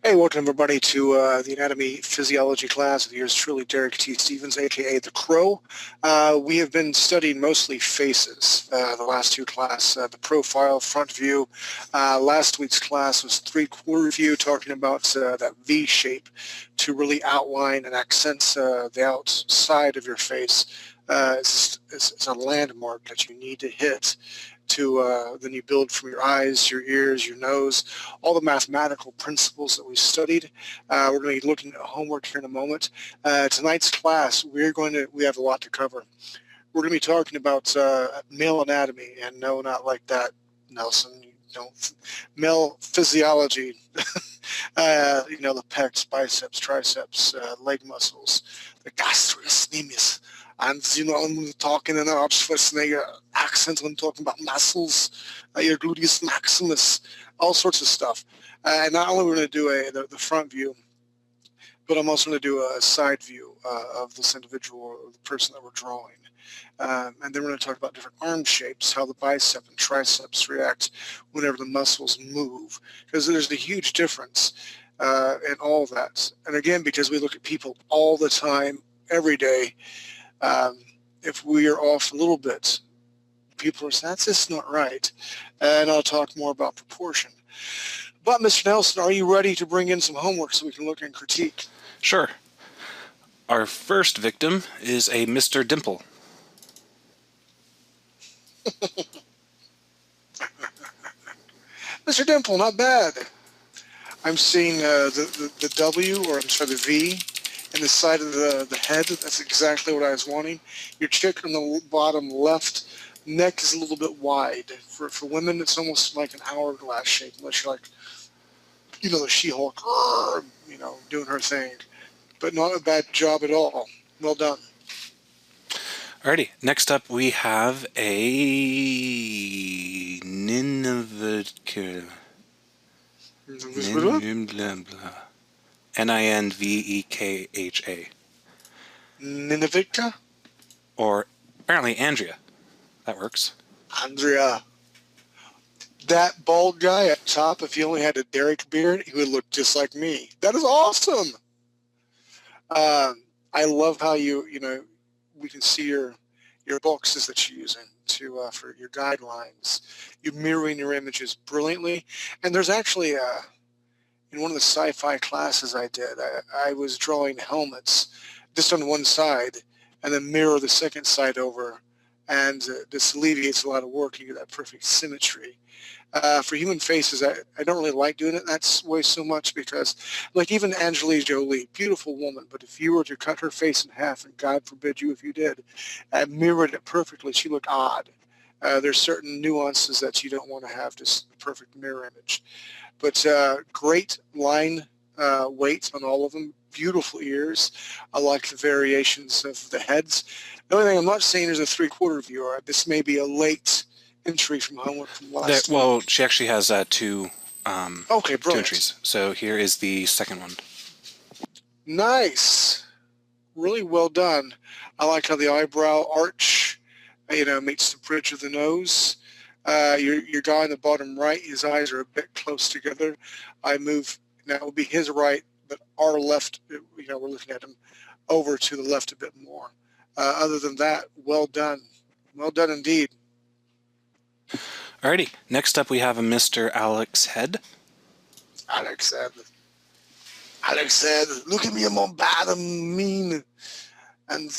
Hey, welcome everybody to the Anatomy Physiology class with yours truly, Derek T. Stevens, aka The Crow. We have been studying mostly faces, the last two classes, the profile, front view. Last week's class was three-quarter view, talking about that V shape to really outline and accent the outside of your face. It's a landmark that you need to hit to then you build from your eyes, your ears, your nose, all the mathematical principles that we studied. We're going to be looking at homework here in a moment. Tonight's class, we have a lot to cover. We're going to be talking about male anatomy, and no, not like that, Nelson. Male physiology. The pecs, biceps, triceps, leg muscles, the gastritis longus. And, I'm talking in Arnold Schwarzenegger accent when I'm talking about muscles, your gluteus maximus, all sorts of stuff. And not only are we going to do the front view, but I'm also going to do a side view of this individual or the person that we're drawing. And then we're going to talk about different arm shapes, how the bicep and triceps react whenever the muscles move, because there's a huge difference in all of that. And again, because we look at people all the time, every day, if we are off a little bit, people are saying, that's just not right. And I'll talk more about proportion. But Mr. Nelson, are you ready to bring in some homework so we can look and critique? Sure. Our first victim is a Mr. Dimple. Mr. Dimple, not bad. I'm seeing the W, or I'm sorry, the V, in the side of the head. That's exactly what I was wanting. Your chick on the bottom left, neck is a little bit wide. For women, it's almost like an hourglass shape, unless you're like, the She-Hulk, doing her thing. But not a bad job at all. Well done. Alrighty, next up we have a Nineveh. Ninvekha. Nineveh? Or apparently Andrea. That works. Andrea. That bald guy at top, if he only had a Derek beard, he would look just like me. That is awesome. I love how we can see your boxes that you're using for your guidelines. You're mirroring your images brilliantly. And there's actually in one of the sci-fi classes I did, I was drawing helmets just on one side and then mirror the second side over. And this alleviates a lot of work. You get that perfect symmetry. For human faces, I don't really like doing it that way so much because, like even Angelina Jolie, beautiful woman, but if you were to cut her face in half, and God forbid you if you did, and mirrored it perfectly, she looked odd. There's certain nuances that you don't want to have just the perfect mirror image. But great line weight on all of them, beautiful ears. I like the variations of the heads. The only thing I'm not seeing is a three-quarter view. This may be a late entry from homework from last Well, she actually has two entries. So here is the second one. Nice. Really well done. I like how the eyebrow arch, meets the bridge of the nose. Your guy on the bottom right, his eyes are a bit close together. I move, now it will be his right, but our left, we're looking at him over to the left a bit more. Other than that, well done. Well done indeed. Alrighty, next up we have a Mr. Alex Head. Alex Head, look at me, I'm on bottom, mean. And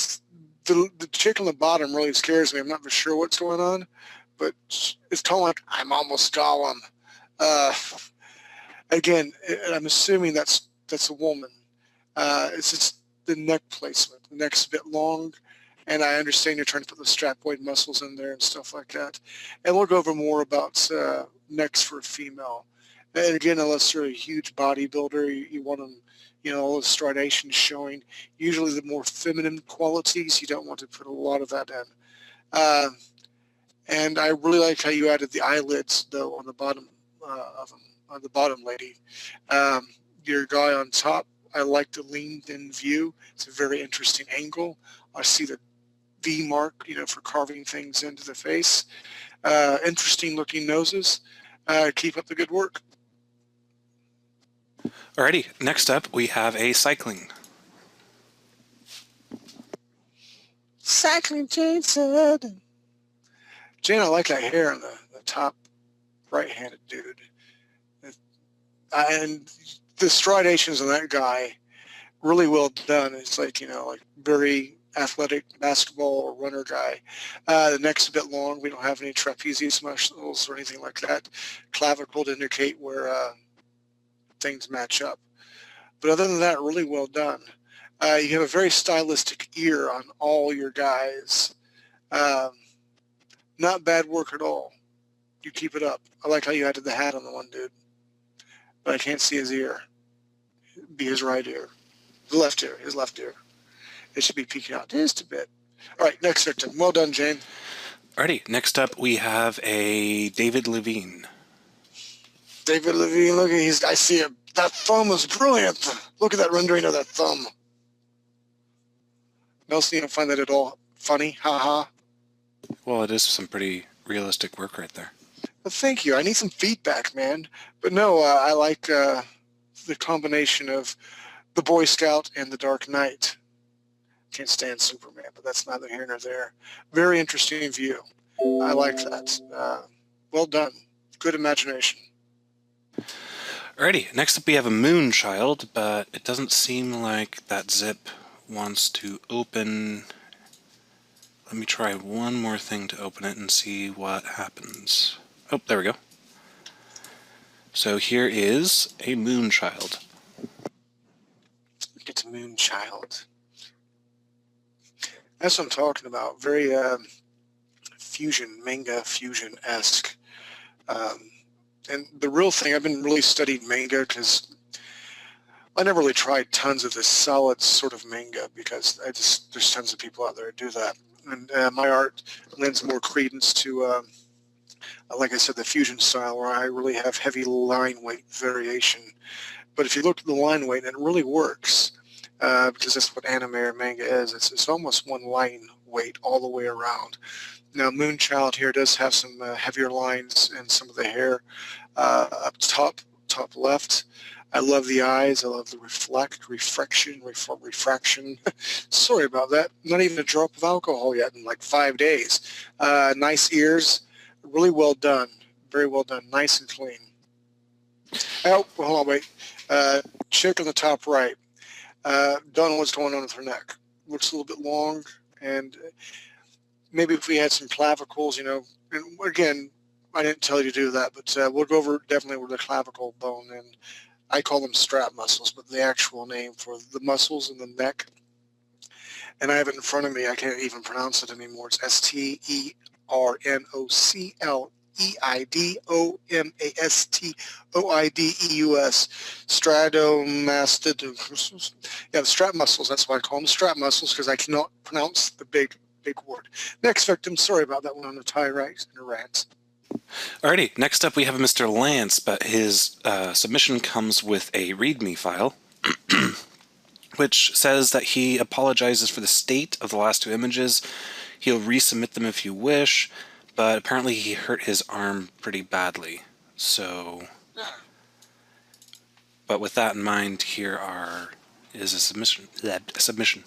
the chick on the bottom really scares me. I'm not for sure what's going on, but it's kind of like, I'm almost Gollum. Again, I'm assuming that's a woman. It's just the neck placement. The neck's a bit long. And I understand you're trying to put the strapoid muscles in there and stuff like that. And we'll go over more about necks for a female. And again, unless you're a huge bodybuilder, you want them, all the striations showing. Usually the more feminine qualities, you don't want to put a lot of that in. And I really like how you added the eyelids, though, on the bottom of them, on the bottom lady. Your guy on top, I like the leaned-in view. It's a very interesting angle. I see the V mark, for carving things into the face. Interesting looking noses. Keep up the good work. Alrighty, next up we have a cycling. Cycling Jason. Jane, I like that hair on the top right-handed dude. And the stridations on that guy, really well done. It's like, like very athletic basketball or runner guy. The neck's a bit long. We don't have any trapezius muscles or anything like that. Clavicle to indicate where things match up. But other than that, really well done. You have a very stylistic ear on all your guys. Not bad work at all. You keep it up. I like how you added the hat on the one dude. But I can't see his ear. It'd be his right ear. The left ear, his left ear. It should be peeking out just a bit. All right, next victim. Well done, Jane. Alrighty, next up we have a David Levine. David Levine, look at I see it. That thumb is brilliant. Look at that rendering of that thumb. Nelson, you don't find that at all funny? Ha-ha. Well, it is some pretty realistic work right there. Well, thank you. I need some feedback, man. But no, I like the combination of the Boy Scout and the Dark Knight. Can't stand Superman, but that's neither here nor there. Very interesting view. I like that. Well done. Good imagination. Alrighty, next up we have a Moonchild, but it doesn't seem like that zip wants to open. Let me try one more thing to open it and see what happens. Oh, there we go. So here is a Moonchild. It's a Moonchild. That's what I'm talking about. Very fusion, manga fusion-esque. And the real thing, I've been really studying manga because I never really tried tons of this solid sort of manga because there's tons of people out there who do that. And my art lends more credence to, like I said, the fusion style where I really have heavy line weight variation. But if you look at the line weight, it really works because that's what anime or manga is. It's almost one line weight all the way around. Now, Moonchild here does have some heavier lines and some of the hair up top left. I love the eyes. I love the refraction. Sorry about that. Not even a drop of alcohol yet in like 5 days. Nice ears. Really well done. Very well done. Nice and clean. Oh, hold on, wait. Chick on the top right. Don't know what's going on with her neck. Looks a little bit long, and maybe if we had some clavicles, and again, I didn't tell you to do that, but we'll go over definitely with the clavicle bone, and I call them strap muscles, but the actual name for the muscles in the neck, and I have it in front of me. I can't even pronounce it anymore. It's Sternocleidomastoideus. Stratomastoideus. Yeah, the strap muscles. That's why I call them strap muscles, because I cannot pronounce the big word. Next victim. Sorry about that one on the tie right and a rant. Alrighty, next up we have Mr. Lance, but his submission comes with a README file, which says that he apologizes for the state of the last two images. He'll resubmit them if you wish, but apparently he hurt his arm pretty badly. So, but with that in mind, here is a submission.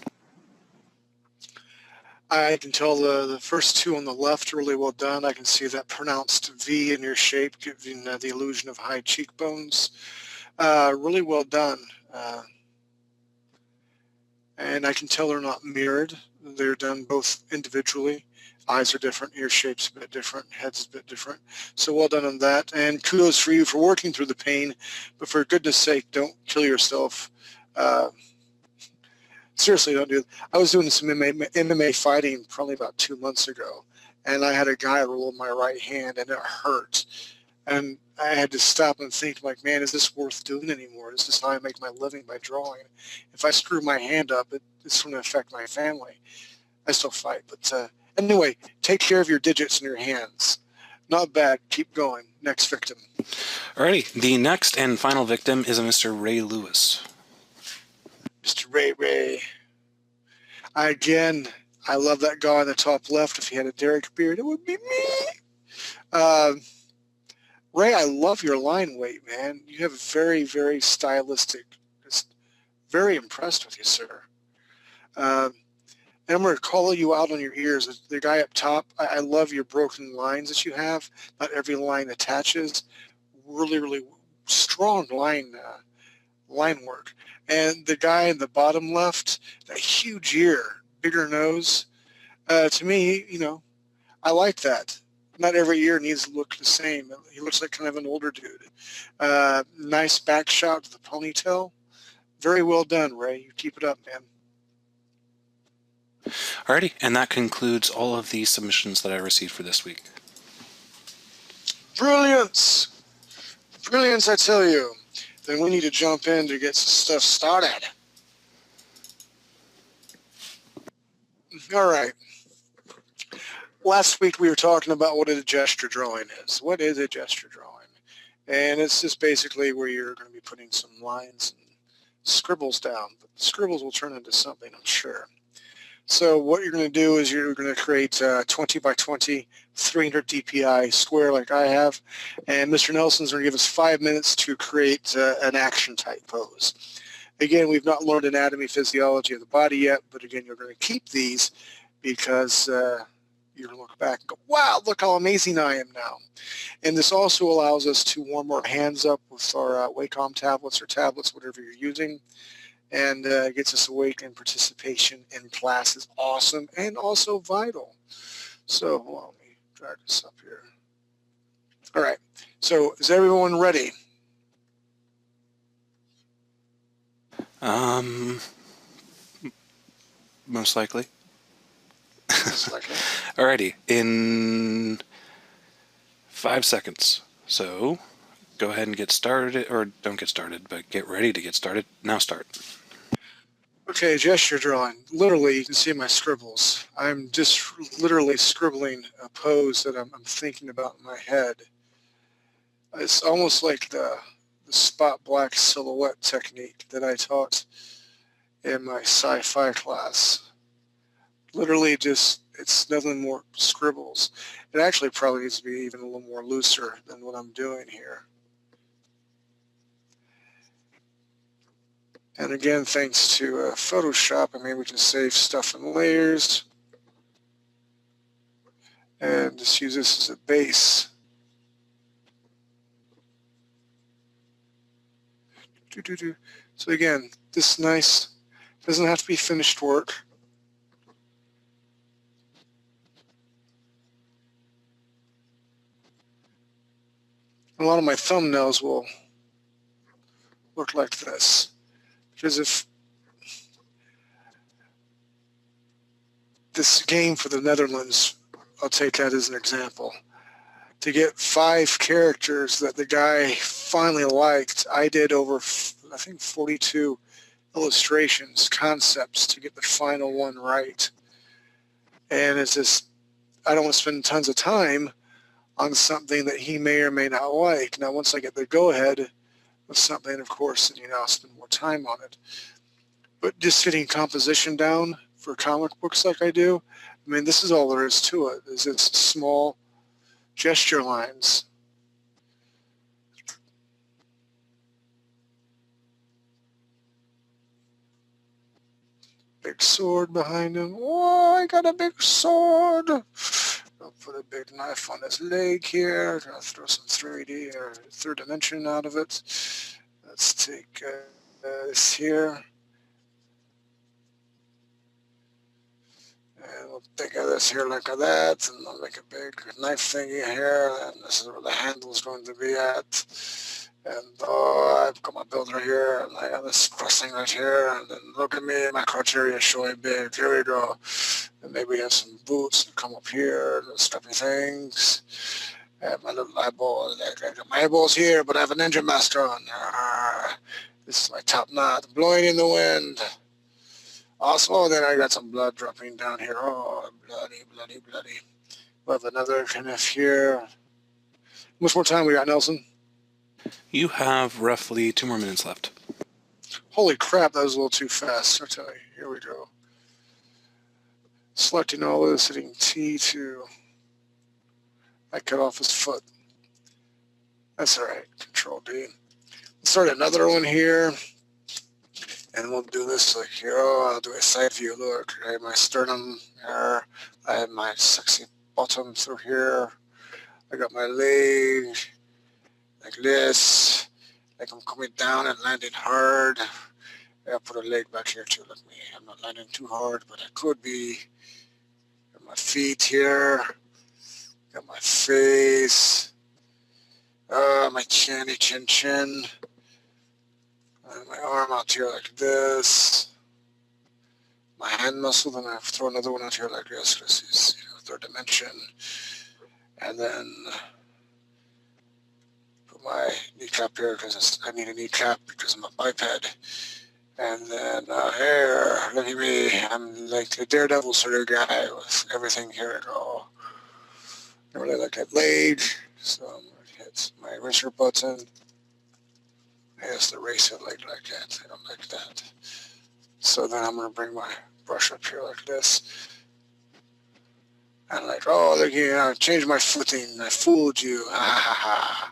I can tell the first two on the left are really well done. I can see that pronounced V in your shape, giving the illusion of high cheekbones. Really well done. And I can tell they're not mirrored. They're done both individually. Eyes are different, ear shape's a bit different, head's a bit different. So well done on that. And kudos for you for working through the pain. But for goodness sake, don't kill yourself. Seriously, don't do it. I was doing some MMA fighting probably about 2 months ago, and I had a guy roll my right hand, and it hurt. And I had to stop and think, like, man, is this worth doing anymore? Is this how I make my living, by drawing? If I screw my hand up, it's going to affect my family. I still fight. But anyway, take care of your digits in your hands. Not bad. Keep going. Next victim. Alrighty. The next and final victim is a Mr. Ray Lewis. Mr. Ray. Again, I love that guy on the top left. If he had a Derek beard, it would be me. Ray, I love your line weight, man. You have very, very stylistic. Just very impressed with you, sir. And I'm going to call you out on your ears. The guy up top, I love your broken lines that you have. Not every line attaches. Really, really strong line work. And the guy in the bottom left, that huge ear, bigger nose. To me, I like that. Not every ear needs to look the same. He looks like kind of an older dude. Nice back shot to the ponytail. Very well done, Ray. You keep it up, man. Alrighty, and that concludes all of the submissions that I received for this week. Brilliance! Brilliance, I tell you. Then we need to jump in to get some stuff started. All right. Last week we were talking about what a gesture drawing is. What is a gesture drawing? And it's just basically where you're going to be putting some lines and scribbles down. But the scribbles will turn into something, I'm sure. So what you're going to do is you're going to create 20 by 20, 300 DPI square like I have. And Mr. Nelson's going to give us 5 minutes to create an action type pose. Again, we've not learned anatomy, physiology of the body yet, but again, you're going to keep these because you're going to look back and go, wow, look how amazing I am now. And this also allows us to warm our hands up with our Wacom tablets or tablets, whatever you're using. And gets us awake, and participation in class is awesome and also vital. So let me drag this up here. All right, so is everyone ready? Most likely. Most likely. Alrighty, in 5 seconds. So go ahead and get started, or don't get started, but get ready to get started. Now start. Okay, gesture drawing. Literally, you can see my scribbles. I'm just literally scribbling a pose that I'm thinking about in my head. It's almost like the spot black silhouette technique that I taught in my sci-fi class. Literally just, it's nothing more scribbles. It actually probably needs to be even a little more looser than what I'm doing here. And again, thanks to Photoshop, we can save stuff in layers and just use this as a base. So again, this nice, doesn't have to be finished work. A lot of my thumbnails will look like this. Because if this game for the Netherlands, I'll take that as an example. To get 5 characters that the guy finally liked, I did over, I think, 42 illustrations, concepts to get the final one right. And it's just, I don't want to spend tons of time on something that he may or may not like. Now, once I get the go-ahead of something, of course, then I'll spend more time on it. But just getting composition down for comic books like I do, this is all there is to it, is it's small gesture lines. Big sword behind him. Oh, I got a big sword. I'll put a big knife on his leg here. I'll throw some 3D or third dimension out of it. Let's take this here. And we'll think of this here like that, and I'll make a big knife thingy here, and this is where the handle is going to be at. And I've got my builder here, and I got this pressing right here, and then look at me, my criteria is showing big. Here we go. And maybe we have some boots that come up here, and stuffy things. And my little eyeball, I got my eyeballs here, but I have a Ninja Master on. This is my top knot, blowing in the wind. Also, then I got some blood dropping down here. Oh, bloody, bloody, bloody. We have another kind of here. How much more time we got, Nelson? You have roughly 2 more minutes left. Holy crap, that was a little too fast. I'll tell you. Here we go. Selecting all this, hitting T2. I cut off his foot. That's all right. Control D. Start another one here. And we'll do this like here. Oh, I'll do a side view. Look, I have my sternum here. I have my sexy bottom through here. I got my leg like this. Like I'm coming down and landing hard. I'll put a leg back here too. Look at me. I'm not landing too hard, but I could be. Got my feet here. Got my face. My chinny chin. And my arm out here like this. My hand muscle, then I throw another one out here like this because it's third dimension. And then put my kneecap here because I need a kneecap because I'm a biped. And then here, look at me. I'm like a daredevil sort of guy with everything here to go. I really like that leg, so I'm going to hit my eraser button. I have to erase it like that. I don't like that. So then I'm going to bring my brush up here like this. And like, oh, look here, I changed my footing. I fooled you. Ha ha ha.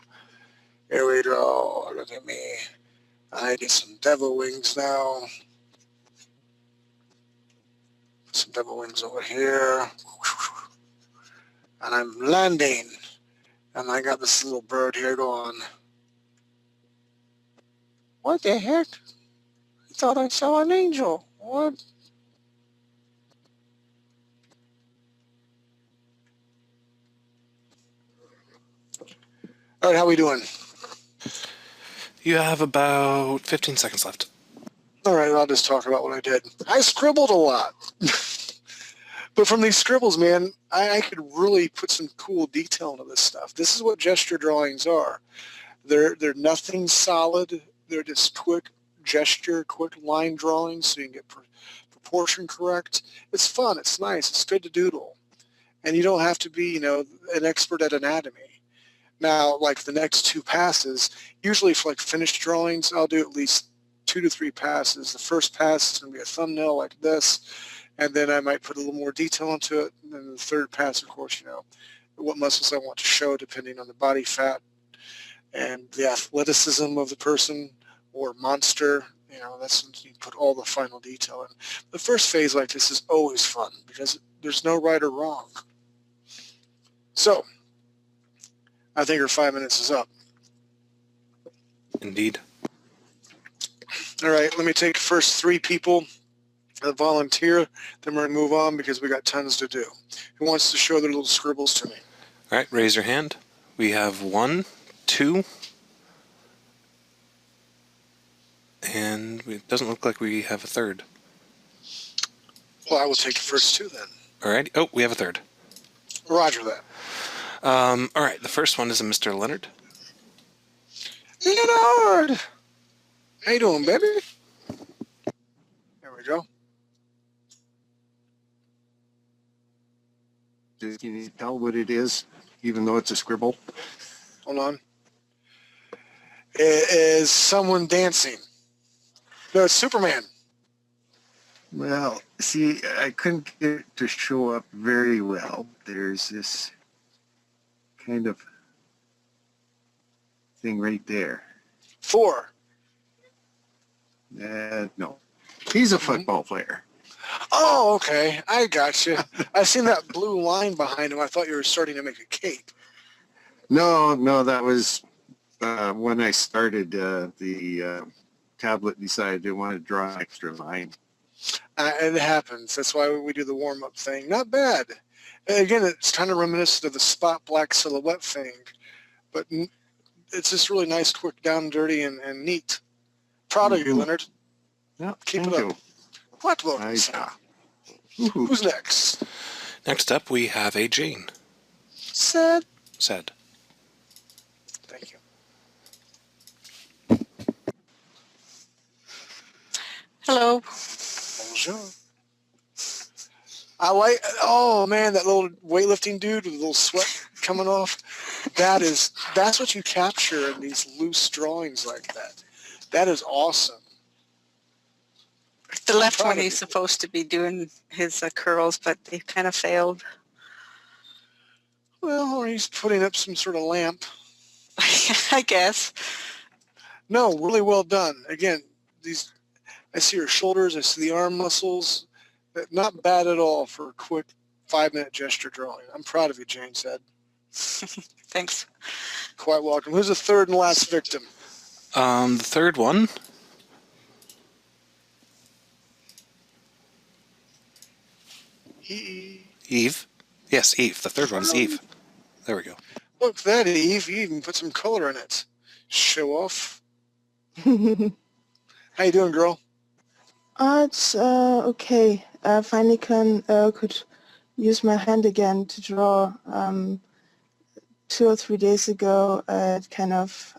Here we go. Look at me. I get some devil wings now. Some devil wings over here. And I'm landing. And I got this little bird here going, what the heck? I thought I saw an angel. What? All right, how we doing? You have about 15 seconds left. All right, I'll just talk about what I did. I scribbled a lot. But from these scribbles, man, I could really put some cool detail into this stuff. This is what gesture drawings are. They're nothing solid. They're just quick gesture, quick line drawings so you can get proportion correct. It's fun. It's nice. It's good to doodle. And you don't have to be, an expert at anatomy. Now, like the next two passes, usually for like finished drawings, I'll do at least 2 to 3 passes. The first pass is going to be a thumbnail like this, and then I might put a little more detail into it. And then the third pass, of course, what muscles I want to show depending on the body fat and the athleticism of the person or monster. That's when you put all the final detail in. The first phase like this is always fun because there's no right or wrong. So, I think our 5 minutes is up. Indeed. All right, let me take the first 3 people that volunteer, then we're going to move on because we got tons to do. Who wants to show their little scribbles to me? All right, raise your hand. We have 1, 2, and it doesn't look like we have a third. Well, I will take the first 2 then. All right. Oh, we have a third. Roger that. All right, the first one is a Mr. Leonard. Leonard! How you doing, baby? There we go. Can you tell what it is, even though it's a scribble? Hold on. It is someone dancing. No, it's Superman. Well, see, I couldn't get it to show up very well. There's this kind of thing right there. 4. No. He's a football player. Oh, okay. I got you. I seen that blue line behind him. I thought you were starting to make a cape. No, that was when I started the tablet decided they wanted to draw an extra line. It happens. That's why we do the warm-up thing. Not bad. Again, it's kind of reminiscent of the spot black silhouette thing, but it's just really nice, quick, down, dirty, and neat. Proud of you, Leonard. Yeah, Keep it up. What will I say? Who's next? Next up, we have a Jane. Said. Thank you. Hello. Bonjour. Oh man, that little weightlifting dude with a little sweat coming off. That's what you capture in these loose drawings like that. That is awesome. The left one, he's supposed to be doing his curls, but they kind of failed. Well, or he's putting up some sort of lamp. I guess. No, really well done. Again, I see your shoulders, I see the arm muscles. Not bad at all for a quick 5-minute gesture drawing. I'm proud of you, Jane said. Thanks. Quite welcome. Who's the third and last victim? The third one. Eve. Yes, Eve. The third one's Eve. There we go. Look at that, Eve. You even put some color in it. Show off. How you doing, girl? It's okay. I finally could use my hand again to draw. 2 or 3 days ago, it kind of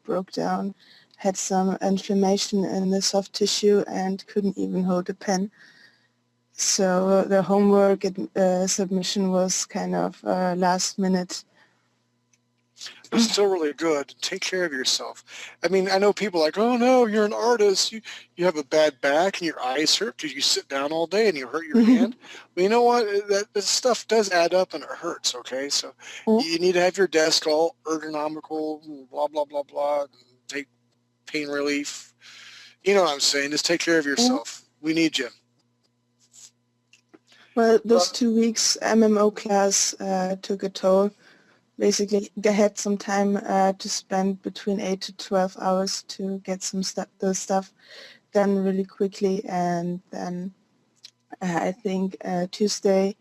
broke down. Had some inflammation in the soft tissue and couldn't even hold a pen. So the homework submission was kind of last minute. It's still really good. Take care of yourself. I mean, I know people are like, oh no, you're an artist. You have a bad back and your eyes hurt because you sit down all day and you hurt your hand. Well, you know what? That stuff does add up and it hurts, okay? So you need to have your desk all ergonomical, blah, blah, blah, blah, and take pain relief. You know what I'm saying? Just take care of yourself. We need you. Well, those 2 weeks MMO class took a toll. Basically, I had some time to spend between 8 to 12 hours to get the stuff done really quickly, and then I think Tuesday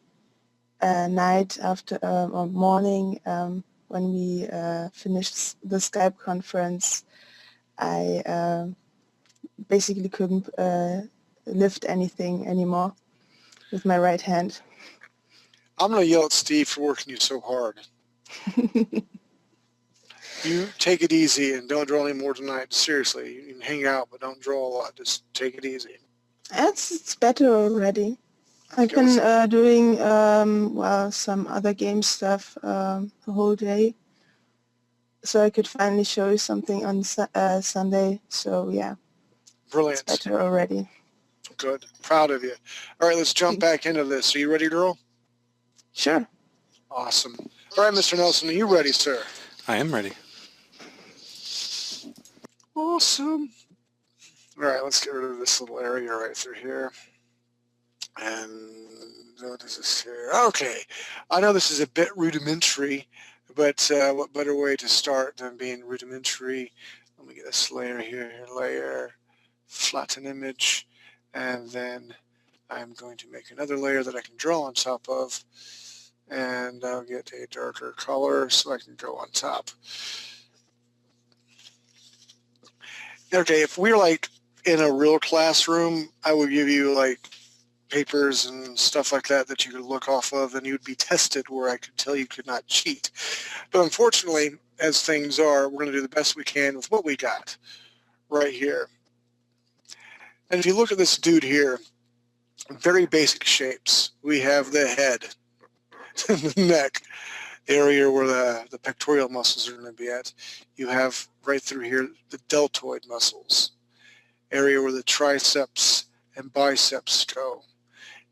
night after or morning when we finished the Skype conference, I basically couldn't lift anything anymore with my right hand. I'm going to yell at Steve for working you so hard. You take it easy and don't draw any more tonight. Seriously, you can hang out, but don't draw a lot. Just take it easy. It's better already. I've been doing some other game stuff the whole day, so I could finally show you something on Sunday. So yeah, Brilliant. It's better already. Good. Proud of you. All right, let's jump back into this. Are you ready, girl? Sure. Awesome. All right, Mr. Nelson, are you ready, sir? I am ready. Awesome. All right, let's get rid of this little area right through here. And what is this here? Okay. I know this is a bit rudimentary, but what better way to start than being rudimentary? Let me get this layer here, layer, flatten image, and then I'm going to make another layer that I can draw on top of. And I'll get a darker color so I can go on top. Okay, if we're like in a real classroom, I would give you like papers and stuff like that that you could look off of and you'd be tested where I could tell you could not cheat. But unfortunately, as things are, we're going to do the best we can with what we got right here. And if you look at this dude here, very basic shapes. We have the head. The neck, the area where the pectoral muscles are going to be at. You have right through here the deltoid muscles, area where the triceps and biceps go.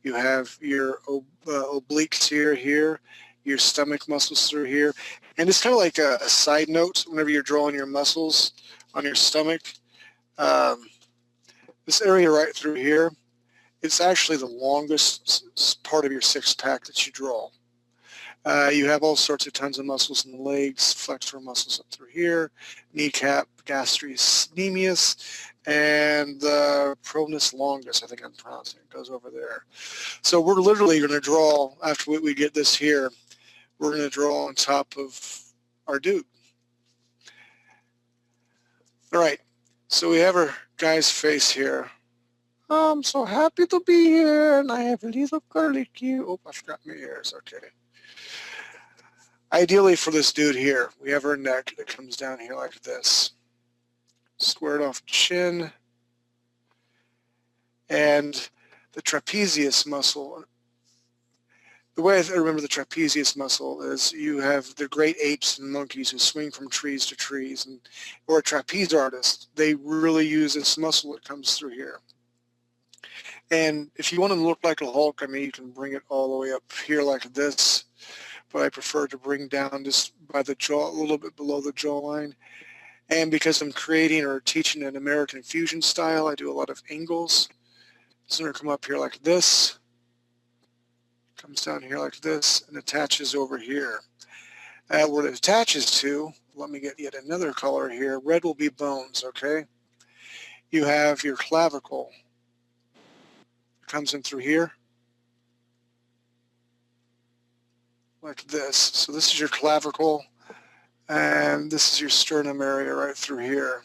You have your obliques here, your stomach muscles through here. And it's kind of like a side note whenever you're drawing your muscles on your stomach. This area right through here, it's actually the longest part of your six-pack that you draw. You have all sorts of tons of muscles in the legs, flexor muscles up through here, kneecap, gastritis longus, and Rectus Longus, I think I'm pronouncing it, goes over there. So we're literally going to draw, after we get this here, we're going to draw on top of our dude. All right, so we have our guy's face here. I'm so happy to be here, and I have a little curly cue. Oh, I forgot my ears, okay. Ideally for this dude here, we have our neck that comes down here like this. Squared off chin. And the trapezius muscle. The way I remember the trapezius muscle is you have the great apes and monkeys who swing from trees to trees. And or a trapeze artist, they really use this muscle that comes through here. And if you want them to look like a Hulk, I mean, you can bring it all the way up here like this. but I prefer to bring down just by the jaw, a little bit below the jawline. And because I'm creating or teaching an American fusion style, I do a lot of angles. It's going to come up here like this, comes down here like this, and attaches over here. Where it attaches to, let me get yet another color here. Red will be bones, okay? You have your clavicle. It comes in through here, like this. So this is your clavicle, and this is your sternum area right through here.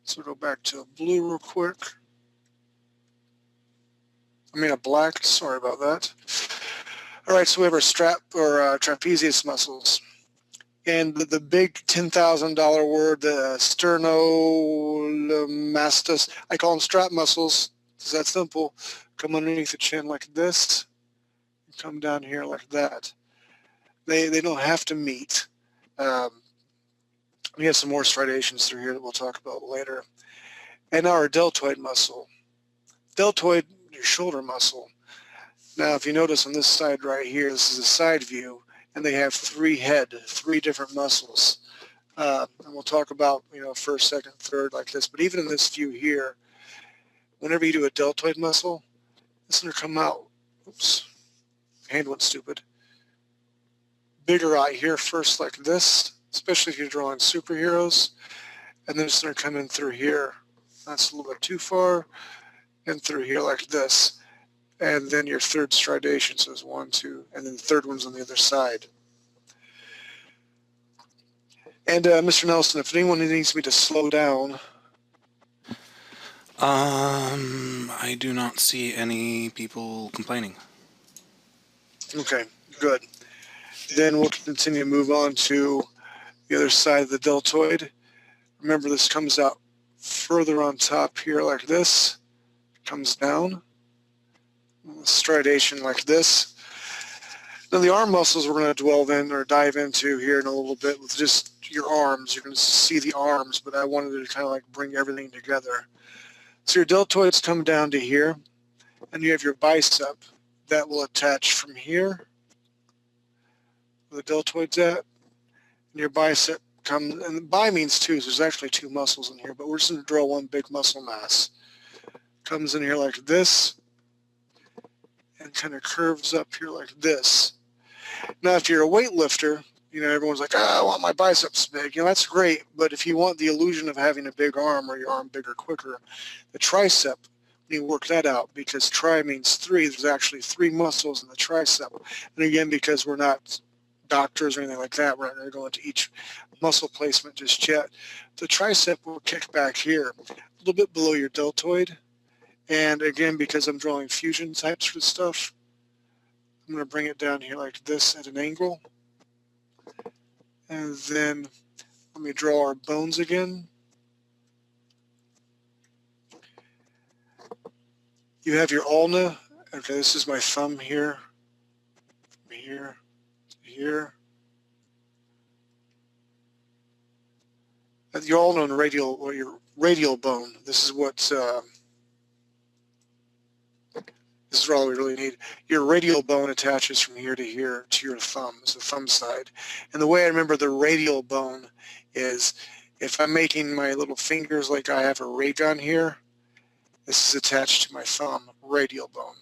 So go back to a blue real quick. I mean a black, sorry about that. All right, so we have our strap or trapezius muscles. And the big $10,000 word, the sternomastus, I call them strap muscles. It's that simple. Come underneath the chin like this, come down here like that. They don't have to meet. We have some more striations through here that we'll talk about later. And now our deltoid muscle. Deltoid, your shoulder muscle. Now, if you notice on this side right here, this is a side view, and they have three different muscles. And we'll talk about, first, second, third like this. But even in this view here, whenever you do a deltoid muscle, it's going to come out. Oops, hand went stupid. Bigger eye here first like this, especially if you're drawing superheroes. And then it's going to come in through here. That's a little bit too far. And through here like this. And then your third striation, so it's 1, 2, and then the third one's on the other side. And Mr. Nelson, if anyone needs me to slow down. I do not see any people complaining. Okay, good. Then we'll continue to move on to the other side of the deltoid. Remember, this comes out further on top here like this, comes down. Striation like this. Now the arm muscles we're going to dwell in or dive into here in a little bit with just your arms. You're going to see the arms, but I wanted to kind of like bring everything together. So your deltoids come down to here, and you have your bicep that will attach from here, where the deltoid's at, and your bicep comes, and bi means two, so there's actually two muscles in here, but we're just going to draw one big muscle mass. Comes in here like this, and kind of curves up here like this. Now, if you're a weightlifter, everyone's like, I want my biceps big. That's great, but if you want the illusion of having a big arm or your arm bigger quicker, the tricep, you work that out because tri means three. There's actually three muscles in the tricep. And again, because we're not doctors or anything like that, we're not going to go into each muscle placement just yet. The tricep will kick back here, a little bit below your deltoid. And again, because I'm drawing fusion types for stuff, I'm going to bring it down here like this at an angle. And then let me draw our bones again. You have your ulna. Okay, this is my thumb here, from here to here. Your ulna and radial, or your radial bone. This is what. This is all we really need. Your radial bone attaches from here to here to your thumb. It's the thumb side. And the way I remember the radial bone is if I'm making my little fingers like I have a ray gun here, this is attached to my thumb, radial bone.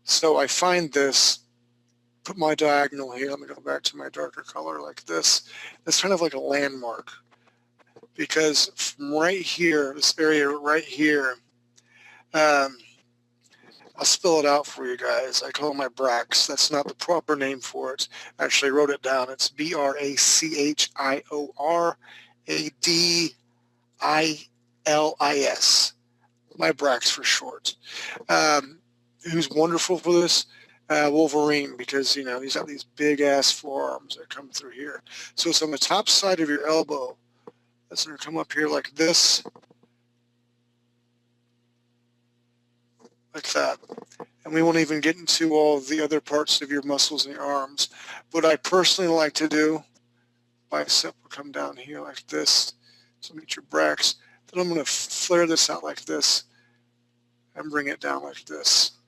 So I find this, put my diagonal here. Let me go back to my darker color like this. It's kind of like a landmark because from right here, this area right here, I'll spell it out for you guys. I call it my brax. That's not the proper name for it. I actually wrote it down. It's BRACHIORADILIS. My brax for short. Who's wonderful for this? Wolverine, because he's got these big ass forearms that come through here. So it's on the top side of your elbow. That's going to come up here like this. Like that. And we won't even get into all the other parts of your muscles in your arms. What I personally like to do, bicep will come down here like this. So meet your brax. Then I'm going to flare this out like this and bring it down like this.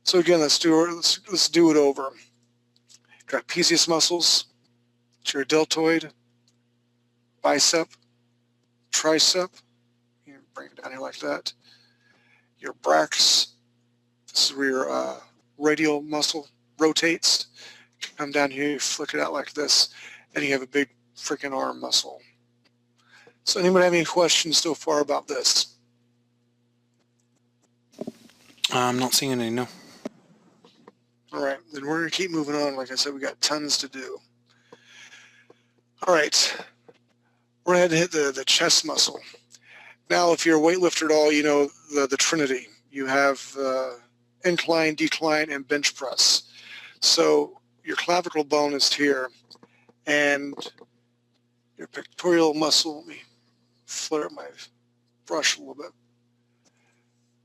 So again, let's do it over. Trapezius muscles, to your deltoid, bicep, tricep, you bring it down here like that. Your brachius, this is where your radial muscle rotates. Come down here, you flick it out like this, and you have a big freaking arm muscle. So anybody have any questions so far about this? I'm not seeing any, no. All right, then we're going to keep moving on. Like I said, we got tons to do. All right, we're going to hit the chest muscle. Now, if you're a weightlifter at all, you know the Trinity. You have incline, decline, and bench press. So your clavicle bone is here, and your pectoral muscle, let me flare up my brush a little bit.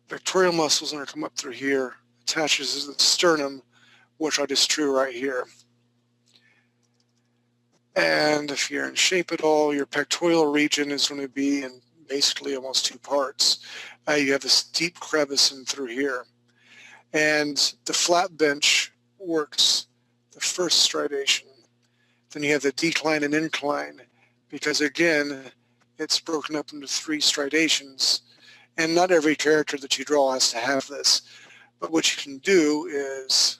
Pectoral muscle is going to come up through here, attaches to the sternum, which I just drew right here. And if you're in shape at all, your pectoral region is going to be in basically almost two parts. You have this deep crevice in through here. And the flat bench works the first stridation. Then you have the decline and incline, because again, it's broken up into three stridations. And not every character that you draw has to have this. But what you can do is,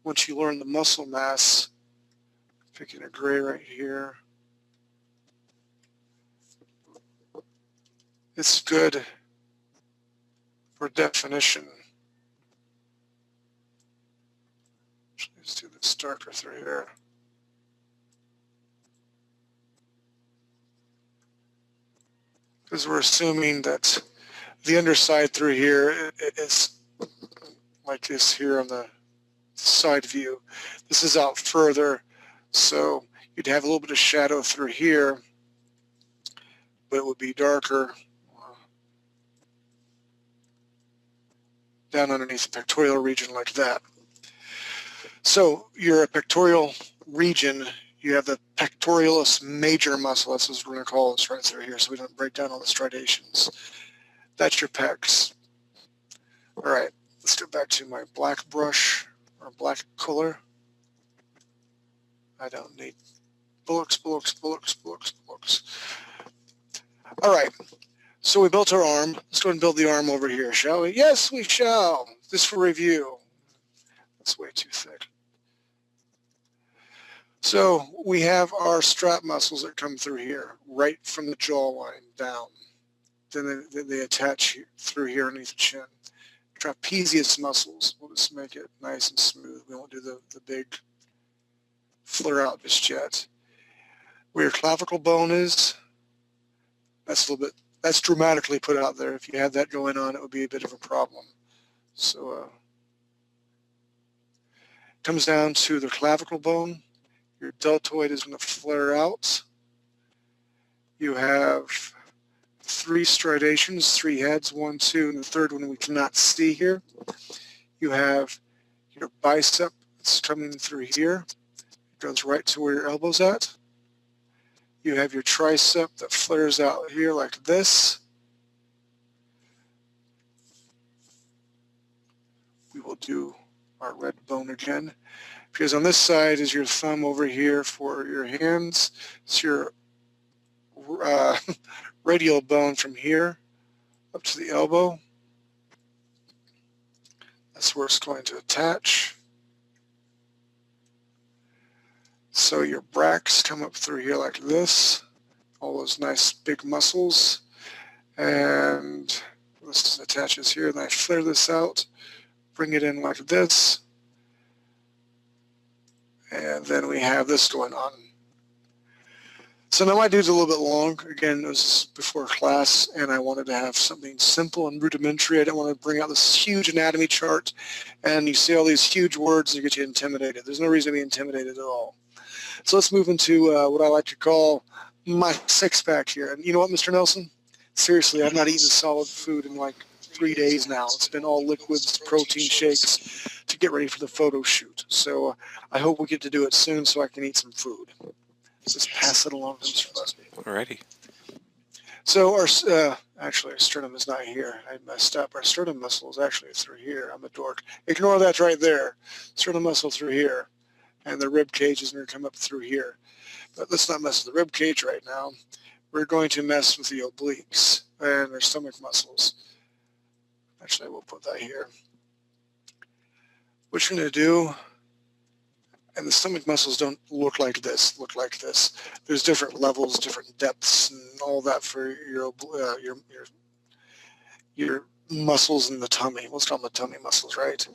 once you learn the muscle mass, picking a gray right here, it's good for definition. Let's do this darker through here. Because we're assuming that the underside through here is like this here on the side view. This is out further, so you'd have a little bit of shadow through here, but it would be darker down underneath the pectoral region like that. So your pectoral region, you have the pectoralis major muscle, that's what we're going to call this right through here, so we don't break down all the stridations. That's your pecs. All right, let's go back to my black brush, or black color. I don't need bullocks. All right, so we built our arm. Let's go ahead and build the arm over here, shall we? Yes, we shall. Just for review. That's way too thick. So we have our strap muscles that come through here, right from the jawline down. Then they attach through here underneath the chin. Trapezius muscles, we'll just make it nice and smooth. We won't do the big flare out just yet. Where your clavicle bone is, that's a little bit, that's dramatically put out there. If you had that going on, it would be a bit of a problem. So comes down to the clavicle bone. Your deltoid is going to flare out. You have three stridations, three heads, 1, 2, and the third one we cannot see here. You have your bicep that's coming through here. It goes right to where your elbow's at. You have your tricep that flares out here like this. We will do our red bone again, because on this side is your thumb over here for your hands. It's your radial bone from here up to the elbow. That's where it's going to attach. So your brachius come up through here like this, all those nice big muscles, and this attaches here, and I flare this out, bring it in like this, and then we have this going on. So now my dude's a little bit long. Again, it was before class, and I wanted to have something simple and rudimentary. I didn't want to bring out this huge anatomy chart, and you see all these huge words and you get you intimidated. There's no reason to be intimidated at all. So let's move into what I like to call my six-pack here. And you know what, Mr. Nelson? Seriously, I've not eaten solid food in like 3 days now. It's been all liquids, protein shakes to get ready for the photo shoot. So I hope we get to do it soon so I can eat some food. Just pass it along to Mr. Busby. Alrighty. So our, actually our sternum is not here. I messed up. Our sternum muscle is actually through here. I'm a dork. Ignore that right there. Sternum muscle through here. and the rib cage is going to come up through here. But let's not mess with the rib cage right now. We're going to mess with the obliques and their stomach muscles. Actually, we'll put that here. What you're going to do, and the stomach muscles don't look like this, There's different levels, different depths, and all that for your muscles in the tummy. Let's call them the tummy muscles, right?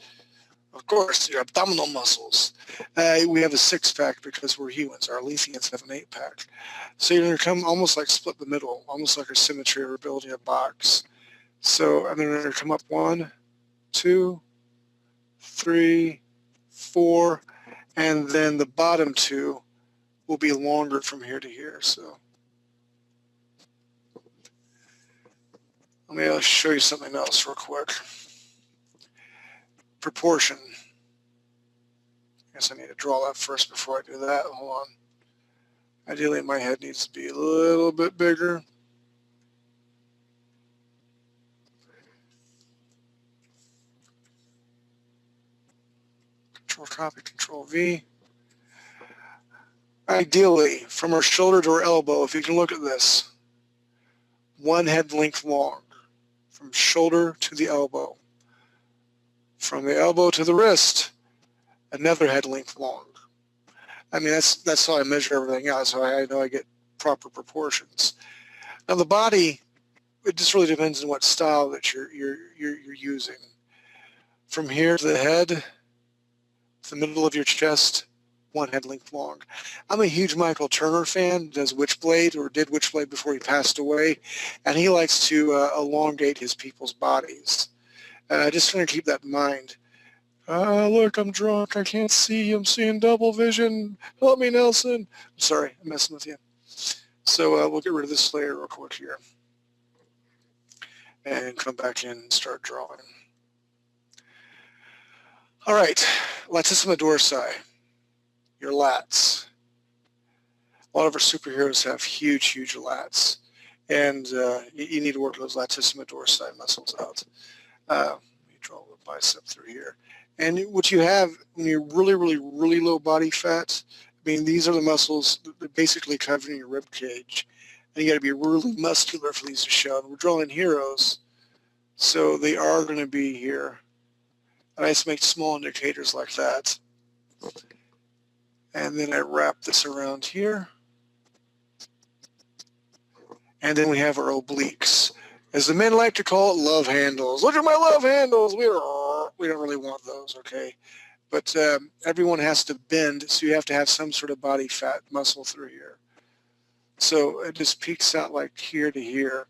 Of course, your abdominal muscles. We have a 6-pack because we're humans. Our Letheans have an 8-pack. So you're going to come almost like split the middle, almost like a symmetry. We're building a box. So I'm going to come up 1, 2, 3, 4, and then the bottom 2 will be longer from here to here. So let me show you something else real quick. Proportion. I guess I need to draw that first before I do that. Hold on. Ideally, my head needs to be a little bit bigger. Control copy, Control V. Ideally, from our shoulder to our elbow, if you can look at this, 1 head length long, from shoulder to the elbow. From the elbow to the wrist, another head length long. I mean, that's how I measure everything out, so I know I get proper proportions. Now the body, it just really depends on what style that you're using. From here to the head, to the middle of your chest, 1 head length long. I'm a huge Michael Turner fan, does Witchblade, or did Witchblade before he passed away, and he likes to elongate his people's bodies. Just going to keep that in mind. Look, I'm drunk. I can't see. I'm seeing double vision. Help me, Nelson. I'm sorry, I'm messing with you. So we'll get rid of this layer real quick here. And come back in and start drawing. All right, Latissima dorsi, your lats. A lot of our superheroes have huge, huge lats. And you need to work those Latissima dorsi muscles out. Let me draw the bicep through here. And what you have when you're really, really, really low body fat, I mean, these are the muscles that basically covering your rib cage. And you got to be really muscular for these to show. And we're drawing heroes, so they are going to be here. And I just make small indicators like that. And then I wrap this around here. And then we have our obliques. As the men like to call it, love handles. Look at my love handles. We don't really want those, okay? But everyone has to bend, so you have to have some sort of body fat muscle through here. So it just peaks out like here to here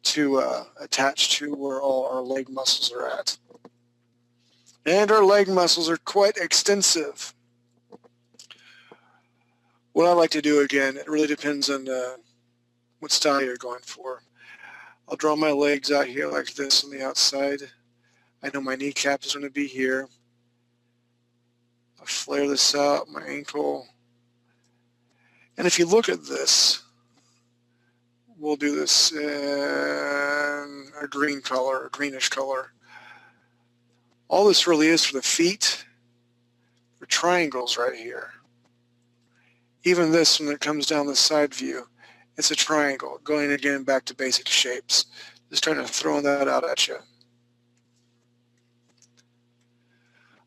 to attach to where all our leg muscles are at. And our leg muscles are quite extensive. What I like to do, again, it really depends on what style you're going for. I'll draw my legs out here like this on the outside. I know my kneecap is going to be here. I'll flare this out, my ankle. And if you look at this, we'll do this in a green color, a greenish color. All this really is for the feet are triangles right here. Even this, when it comes down the side view, it's a triangle, going again back to basic shapes. Just trying to throw that out at you.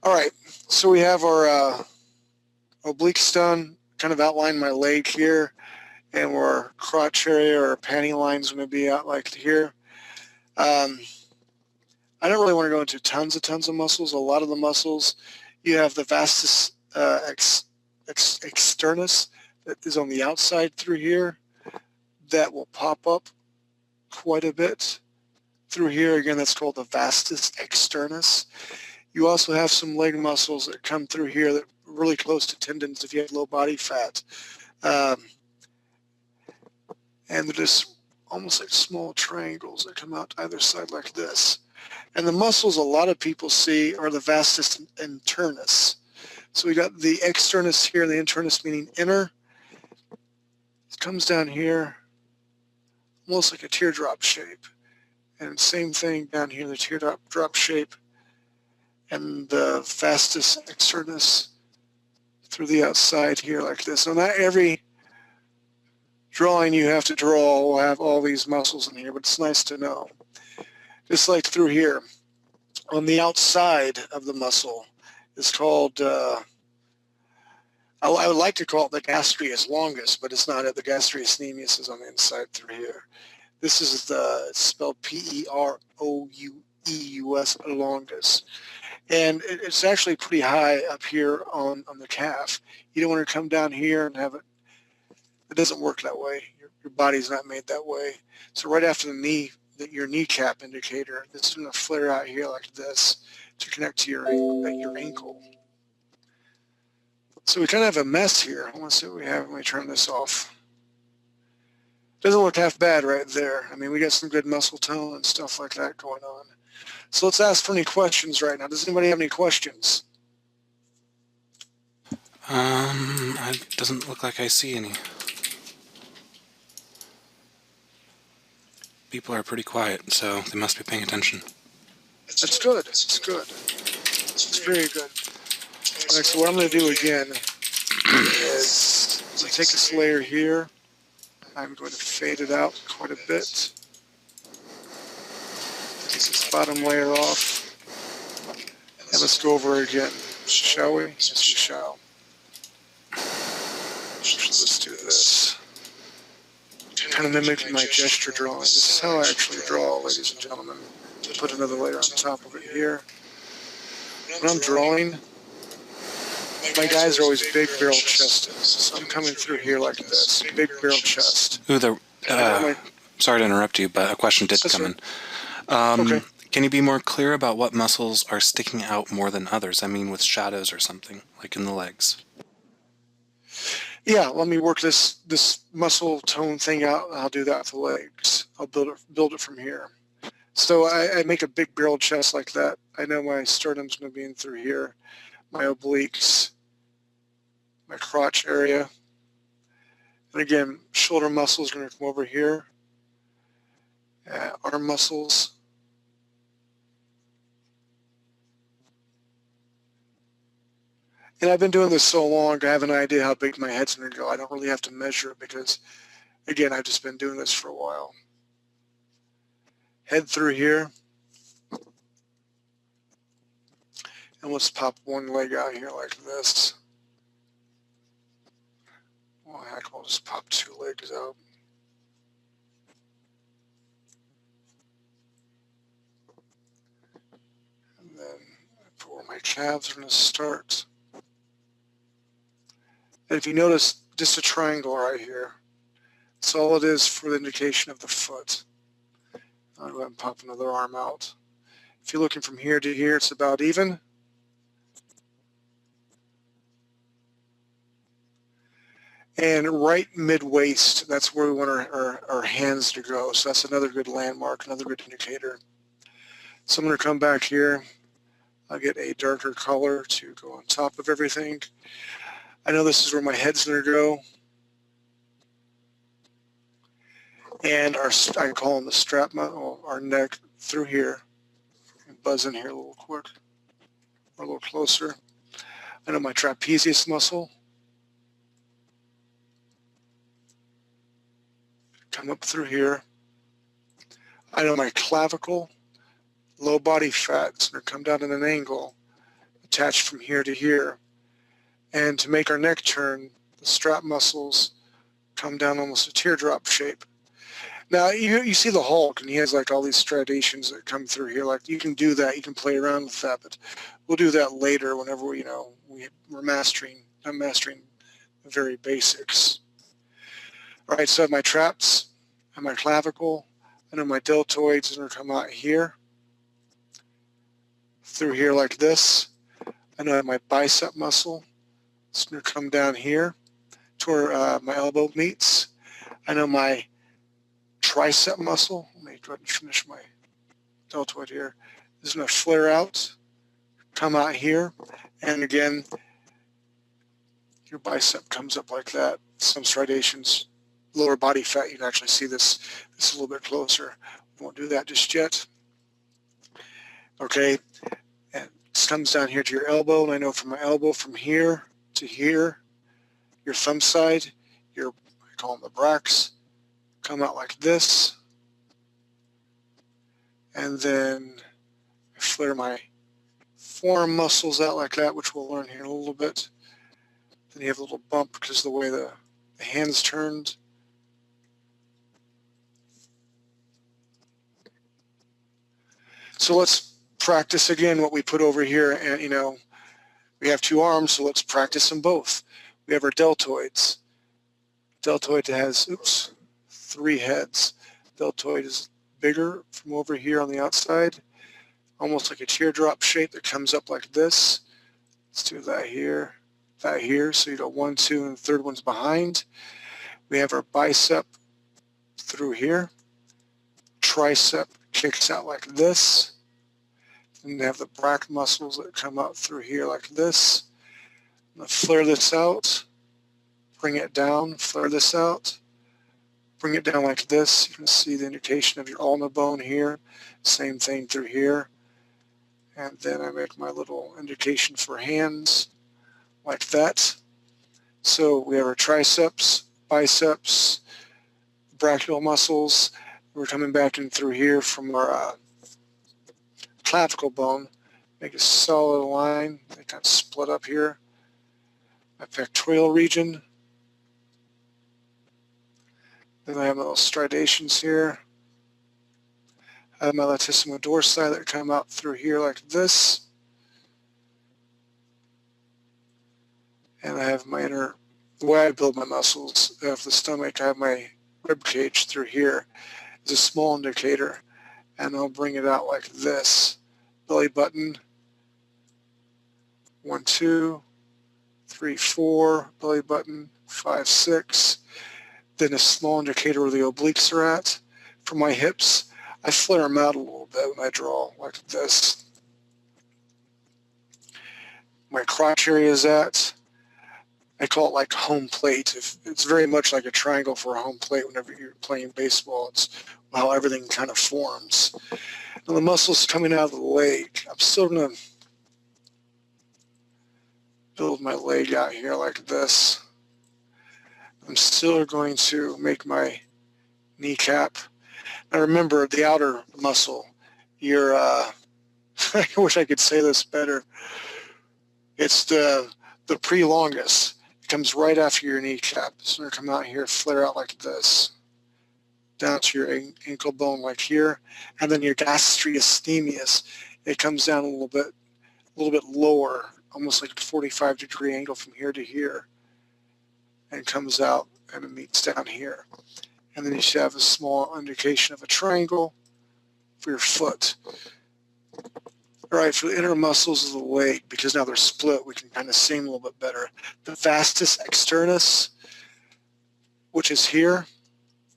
All right, so we have our obliques done, kind of outline my leg here, and our crotch area or panty line's going to be out like here. I don't really want to go into tons of muscles. A lot of the muscles, you have the vastus externus that is on the outside through here. That will pop up quite a bit through here. Again, that's called the vastus externus. You also have some leg muscles that come through here that are really close to tendons if you have low body fat. And they're just almost like small triangles that come out either side like this. And the muscles a lot of people see are the vastus internus. So we got the externus here, the internus meaning inner. It comes down here, almost like a teardrop shape. And same thing down here, the teardrop shape. And the vastus externus through the outside here like this. So not every drawing you have to draw will have all these muscles in here, but it's nice to know. Just like through here, on the outside of the muscle is called, I would like to call it the Gastritis Longus, but it's not it. The Gastritis Longus is on the inside through here. This is it's spelled Peroueus longus. And it's actually pretty high up here on the calf. You don't want to come down here and have it. It doesn't work that way. Your body's not made that way. So right after the knee, your kneecap indicator, this is going to flare out here like this to connect to your ankle. So we kind of have a mess here. I want to see what we have when we turn this off. Doesn't look half bad right there. I mean, we got some good muscle tone and stuff like that going on. So let's ask for any questions right now. Does anybody have any questions? It doesn't look like I see any. People are pretty quiet, so they must be paying attention. That's good. It's good. It's very good. All right, so what I'm going to do again is I'm going to take this layer here. I'm going to fade it out quite a bit. Take this bottom layer off. And let's go over it again. Shall we? Yes, we shall. Let's do this. Kind of mimicking my gesture drawing. This is how I actually draw, ladies and gentlemen. Put another layer on top of it here. When I'm drawing, my guys are always big barrel chested. So I'm coming through here like this. Big barrel chest. Ooh, sorry to interrupt you, but a question did come in. Okay. Can you be more clear about what muscles are sticking out more than others? I mean, with shadows or something, like in the legs. Yeah, let me work this muscle tone thing out. I'll do that with the legs. I'll build it from here. So I make a big barrel chest like that. I know my sternum's going to be in through here, my obliques, my crotch area. And again, shoulder muscle is going to come over here. Arm muscles. And I've been doing this so long, I have an idea how big my head's going to go. I don't really have to measure it because, again, I've just been doing this for a while. Head through here. And let's pop one leg out here like this. Well, heck, we'll just pop two legs out. And then put where my calves are going to start. And if you notice, just a triangle right here. That's all it is for the indication of the foot. I'll go ahead and pop another arm out. If you're looking from here to here, it's about even. And right mid-waist, that's where we want our hands to go. So that's another good landmark, another good indicator. So I'm going to come back here. I'll get a darker color to go on top of everything. I know this is where my head's going to go. And I call them the strap muscle, our neck through here. Buzz in here a little quick, or a little closer. I know my trapezius muscle. Come up through here. I know my clavicle, low body fat, it's going to come down at an angle, attached from here to here. And to make our neck turn, the strap muscles come down almost a teardrop shape. Now, you see the Hulk, and he has like all these striations that come through here. Like, you can do that. You can play around with that, but we'll do that later whenever we're mastering the very basics. All right, so I have my traps and my clavicle. I know my deltoids are going to come out here, through here like this. I know I have my bicep muscle. It's going to come down here to where my elbow meets. I know my tricep muscle. Let me go ahead and finish my deltoid here. This is going to flare out, come out here, and again, your bicep comes up like that. Some striations, lower body fat, you can actually see this a little bit closer. We won't do that just yet. Okay, and this comes down here to your elbow, and I know from my elbow from here to here, your thumb side, I call them the bracs, come out like this, and then I flare my forearm muscles out like that, which we'll learn here in a little bit. Then you have a little bump because of the way the hand's turned. So let's practice again what we put over here. And we have two arms, so let's practice them both. We have our deltoids. Deltoid has, 3 heads. Deltoid is bigger from over here on the outside, almost like a teardrop shape that comes up like this. Let's do that here, so you got 1, 2, and the third one's behind. We have our bicep through here. Tricep kicks out like this. And we have the brachial muscles that come out through here like this. I'm going to flare this out, bring it down, flare this out, bring it down like this. You can see the indication of your ulna bone here. Same thing through here. And then I make my little indication for hands like that. So we have our triceps, biceps, brachial muscles. We're coming back in through here from our clavicle bone. Make a solid line. They kind of split up here. My pectoral region. Then I have my little striations here. I have my latissimus dorsi that come out through here like this. And I have my the way I build my muscles of the stomach, I have my rib cage through here. It's a small indicator, and I'll bring it out like this. Belly button, 1, 2, 3, 4, belly button, 5, 6. Then a small indicator where the obliques are at. For my hips, I flare them out a little bit when I draw like this. My crotch area is at, I call it like home plate. It's very much like a triangle for a home plate whenever you're playing baseball. It's how everything kind of forms. And the muscles coming out of the leg, I'm still going to build my leg out here like this. I'm still going to make my kneecap. Now remember the outer muscle, your, I wish I could say this better. It's the Pre-Longus. It comes right after your kneecap. So you're going to come out here, flare out like this, down to your ankle bone like here. And then your Gastritis Longus, it comes down a little bit lower, almost like a 45-degree angle from here to here, and comes out and it meets down here. And then you should have a small indication of a triangle for your foot. All right, for the inner muscles of the leg, because now they're split, we can kind of see them a little bit better. The Vastus Externus, which is here.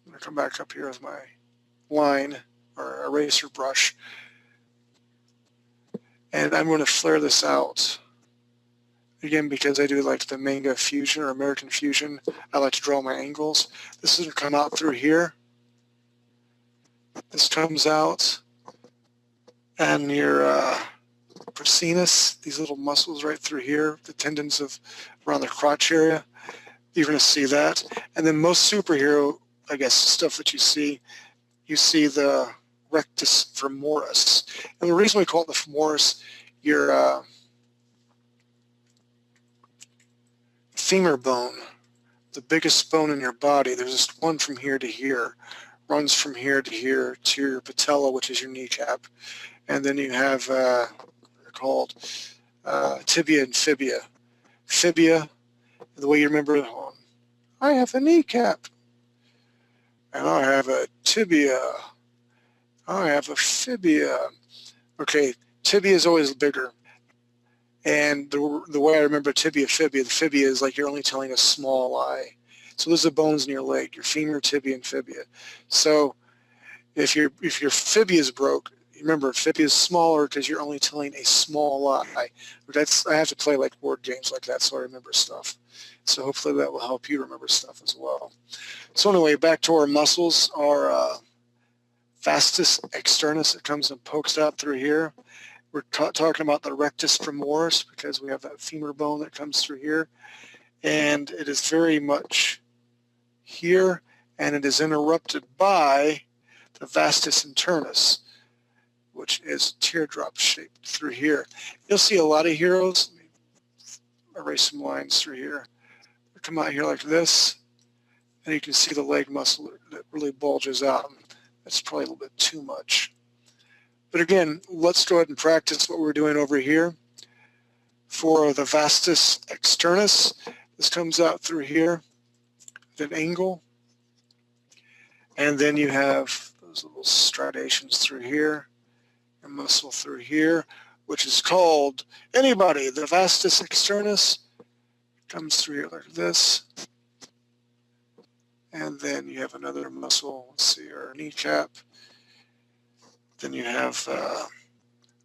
I'm going to come back up here with my line or eraser brush. And I'm going to flare this out. Again, because I do like the manga fusion or American fusion, I like to draw my angles. This is going to come out through here. This comes out. And your proscenus, these little muscles right through here, the tendons around the crotch area, you're going to see that. And then most superhero, I guess, stuff that you see the rectus femoris. And the reason we call it the femoris, your femur bone, the biggest bone in your body, there's just one from here to here, runs from here to your patella, which is your kneecap. And then you have they're called tibia and fibia. Fibia, the way you remember, I have a kneecap, and I have a tibia, I have a fibia. Okay, tibia is always bigger. And the way I remember tibia, fibia, the fibia is like you're only telling a small lie. So those are the bones in your leg, your femur, tibia, and fibia. So if your fibia is broke, remember fibia is smaller because you're only telling a small lie. I have to play like word games like that so I remember stuff. So hopefully that will help you remember stuff as well. So anyway, back to our muscles, our vastus externus, it comes and pokes out through here. We're talking about the Rectus Femoris because we have that femur bone that comes through here. And it is very much here, and it is interrupted by the Vastus Externus, which is teardrop shaped through here. You'll see a lot of heroes. Let me erase some lines through here. They come out here like this, and you can see the leg muscle that really bulges out. That's probably a little bit too much. But again, let's go ahead and practice what we're doing over here. For the Vastus Externus, this comes out through here at an angle. And then you have those little striations through here, a muscle through here, which is called, anybody, the Vastus Externus comes through here like this. And then you have another muscle, let's see, our kneecap. Then you have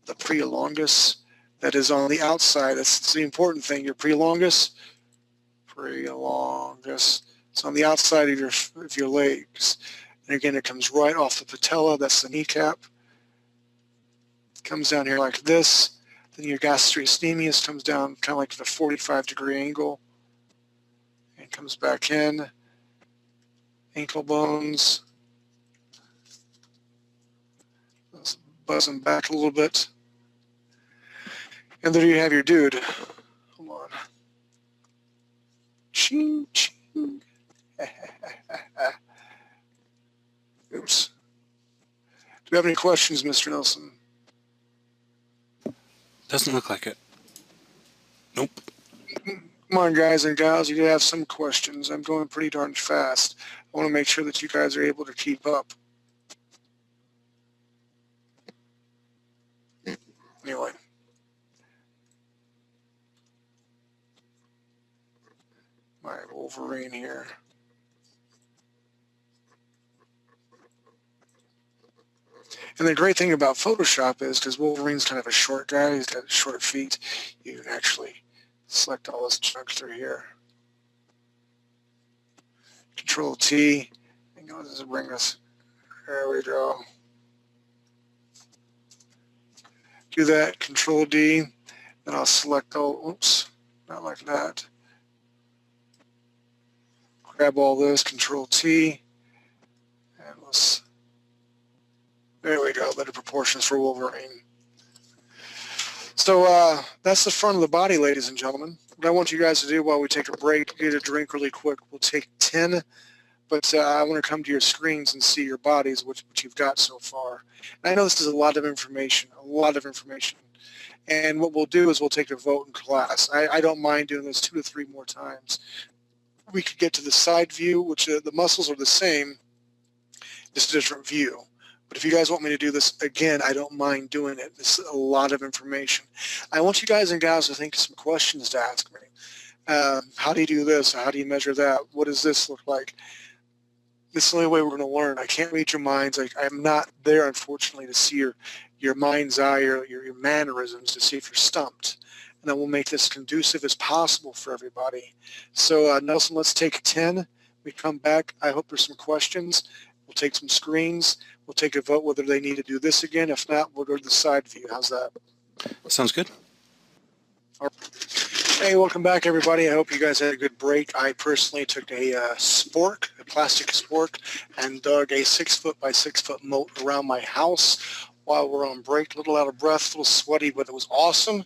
the Pre-Longus that is on the outside. That's the important thing, your Pre-Longus. Pre-Longus. It's on the outside of your legs. And again, it comes right off the patella. That's the kneecap. It comes down here like this. Then your gastrocnemius comes down kind of like at a 45-degree angle. And comes back in. Ankle bones. Let's buzz them back a little bit. And there you have your dude. Hold on. Ching, ching. Oops. Do you have any questions, Mr. Nelson? Doesn't look like it. Nope. Come on, guys and gals, you have some questions. I'm going pretty darn fast. I want to make sure that you guys are able to keep up. Anyway. My Wolverine here. And the great thing about Photoshop is, because Wolverine's kind of a short guy, he's got short feet, you can actually select all this junk through here. Control T, and go, does it bring us? There we go. Do that, Control D, then I'll select all, oops, not like that. Grab all this, Control T, and let's, there we go, better proportions for Wolverine. So that's the front of the body, ladies and gentlemen. What I want you guys to do while we take a break, get a drink really quick. We'll take 10, but I want to come to your screens and see your bodies, what you've got so far. And I know this is a lot of information, And what we'll do is we'll take a vote in class. I don't mind doing this 2 to 3 more times. We could get to the side view, which the muscles are the same, just a different view. But if you guys want me to do this again, I don't mind doing it. This is a lot of information. I want you guys and gals to think of some questions to ask me. How do you do this? How do you measure that? What does this look like? This is the only way we're going to learn. I can't read your minds. I'm not there, unfortunately, to see your mind's eye or your mannerisms to see if you're stumped. And I will make this conducive as possible for everybody. So, Nelson, let's take 10. We come back. I hope there's some questions. We'll take some screens. We'll take a vote whether they need to do this again. If not, we'll go to the side view. How's that? Sounds good. All right. Hey, welcome back, everybody. I hope you guys had a good break. I personally took a spork, a plastic spork, and dug a 6-foot by 6-foot moat around my house while we're on break. A little out of breath, a little sweaty, but it was awesome.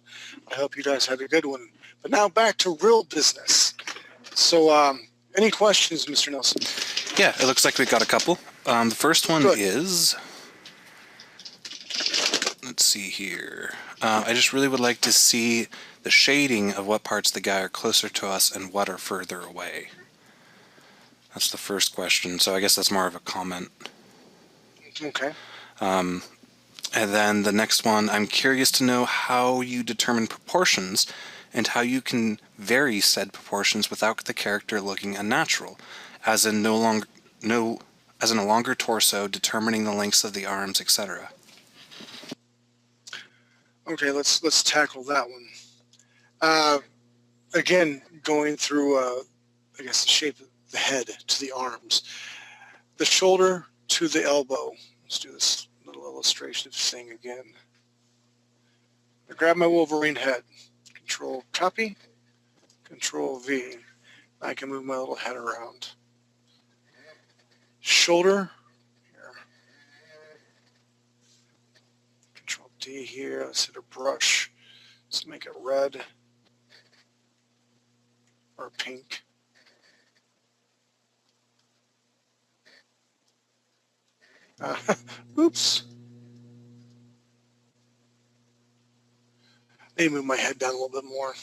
I hope you guys had a good one. But now back to real business. So any questions, Mr. Nelson? Yeah, it looks like we got a couple. The first one is, let's see here. I just really would like to see the shading of what parts of the guy are closer to us and what are further away. That's the first question. So I guess that's more of a comment. Okay. And then the next one, I'm curious to know how you determine proportions and how you can vary said proportions without the character looking unnatural, as in a longer torso, determining the lengths of the arms, etc. Okay, let's tackle that one. Again, going through, I guess, the shape of the head to the arms. The shoulder to the elbow. Let's do this little illustration thing again. I grab my Wolverine head. Control copy, Control V. I can move my little head around. Shoulder, here. Control D here. Let's hit a brush. Let's make it red or pink. Oops. I need to move my head down a little bit more.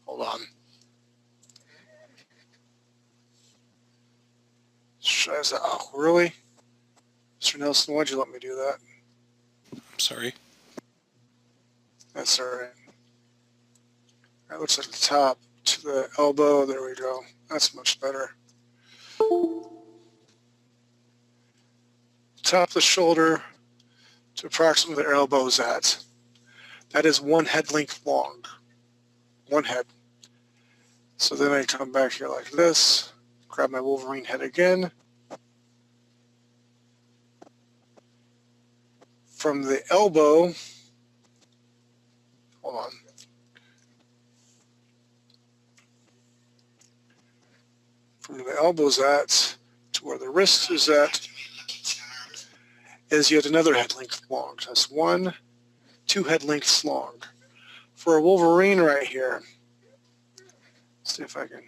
Hold on. Oh, really? Mr. Nelson, why'd you let me do that? I'm sorry. That's all right. That looks like the top to the elbow. There we go. That's much better. Top of the shoulder to approximately where the elbow's at. That is one head length long. One head. So then I come back here like this, grab my Wolverine head again. From the elbow, hold on. From the elbow's at to where the wrist is at is yet another head length long. That's two head lengths long. For a Wolverine right here, let's see if I can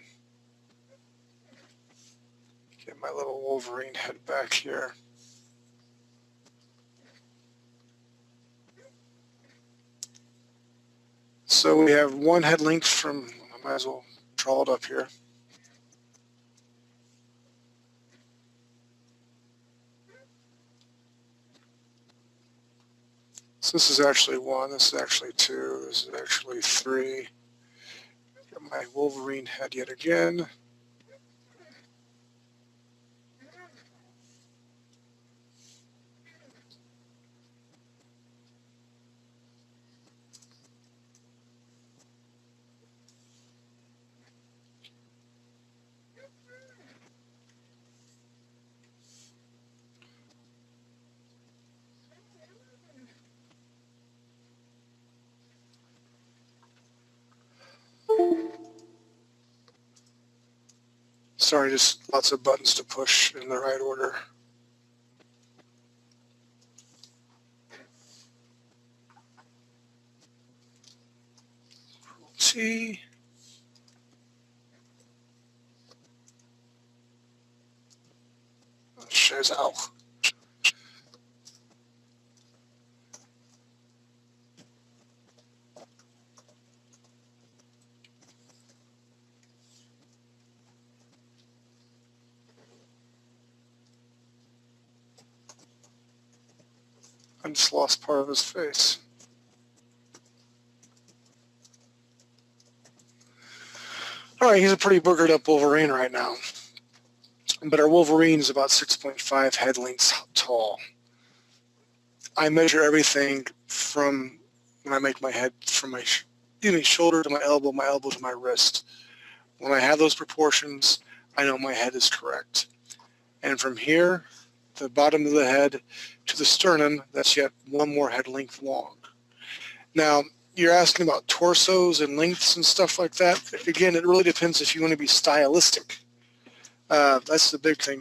get my little Wolverine head back here. So we have one head length from, I might as well draw it up here. So this is actually one, this is actually two, this is actually three. Got my Wolverine head yet again. Sorry, just lots of buttons to push in the right order. T. Shows out. I just lost part of his face. All right, he's a pretty boogered up Wolverine right now. But our Wolverine is about 6.5 head lengths tall. I measure everything from when I make my head from my shoulder to my elbow to my wrist. When I have those proportions, I know my head is correct. And from here, the bottom of the head to the sternum, that's yet one more head length long. Now, you're asking about torsos and lengths and stuff like that. Again, it really depends if you want to be stylistic. That's the big thing.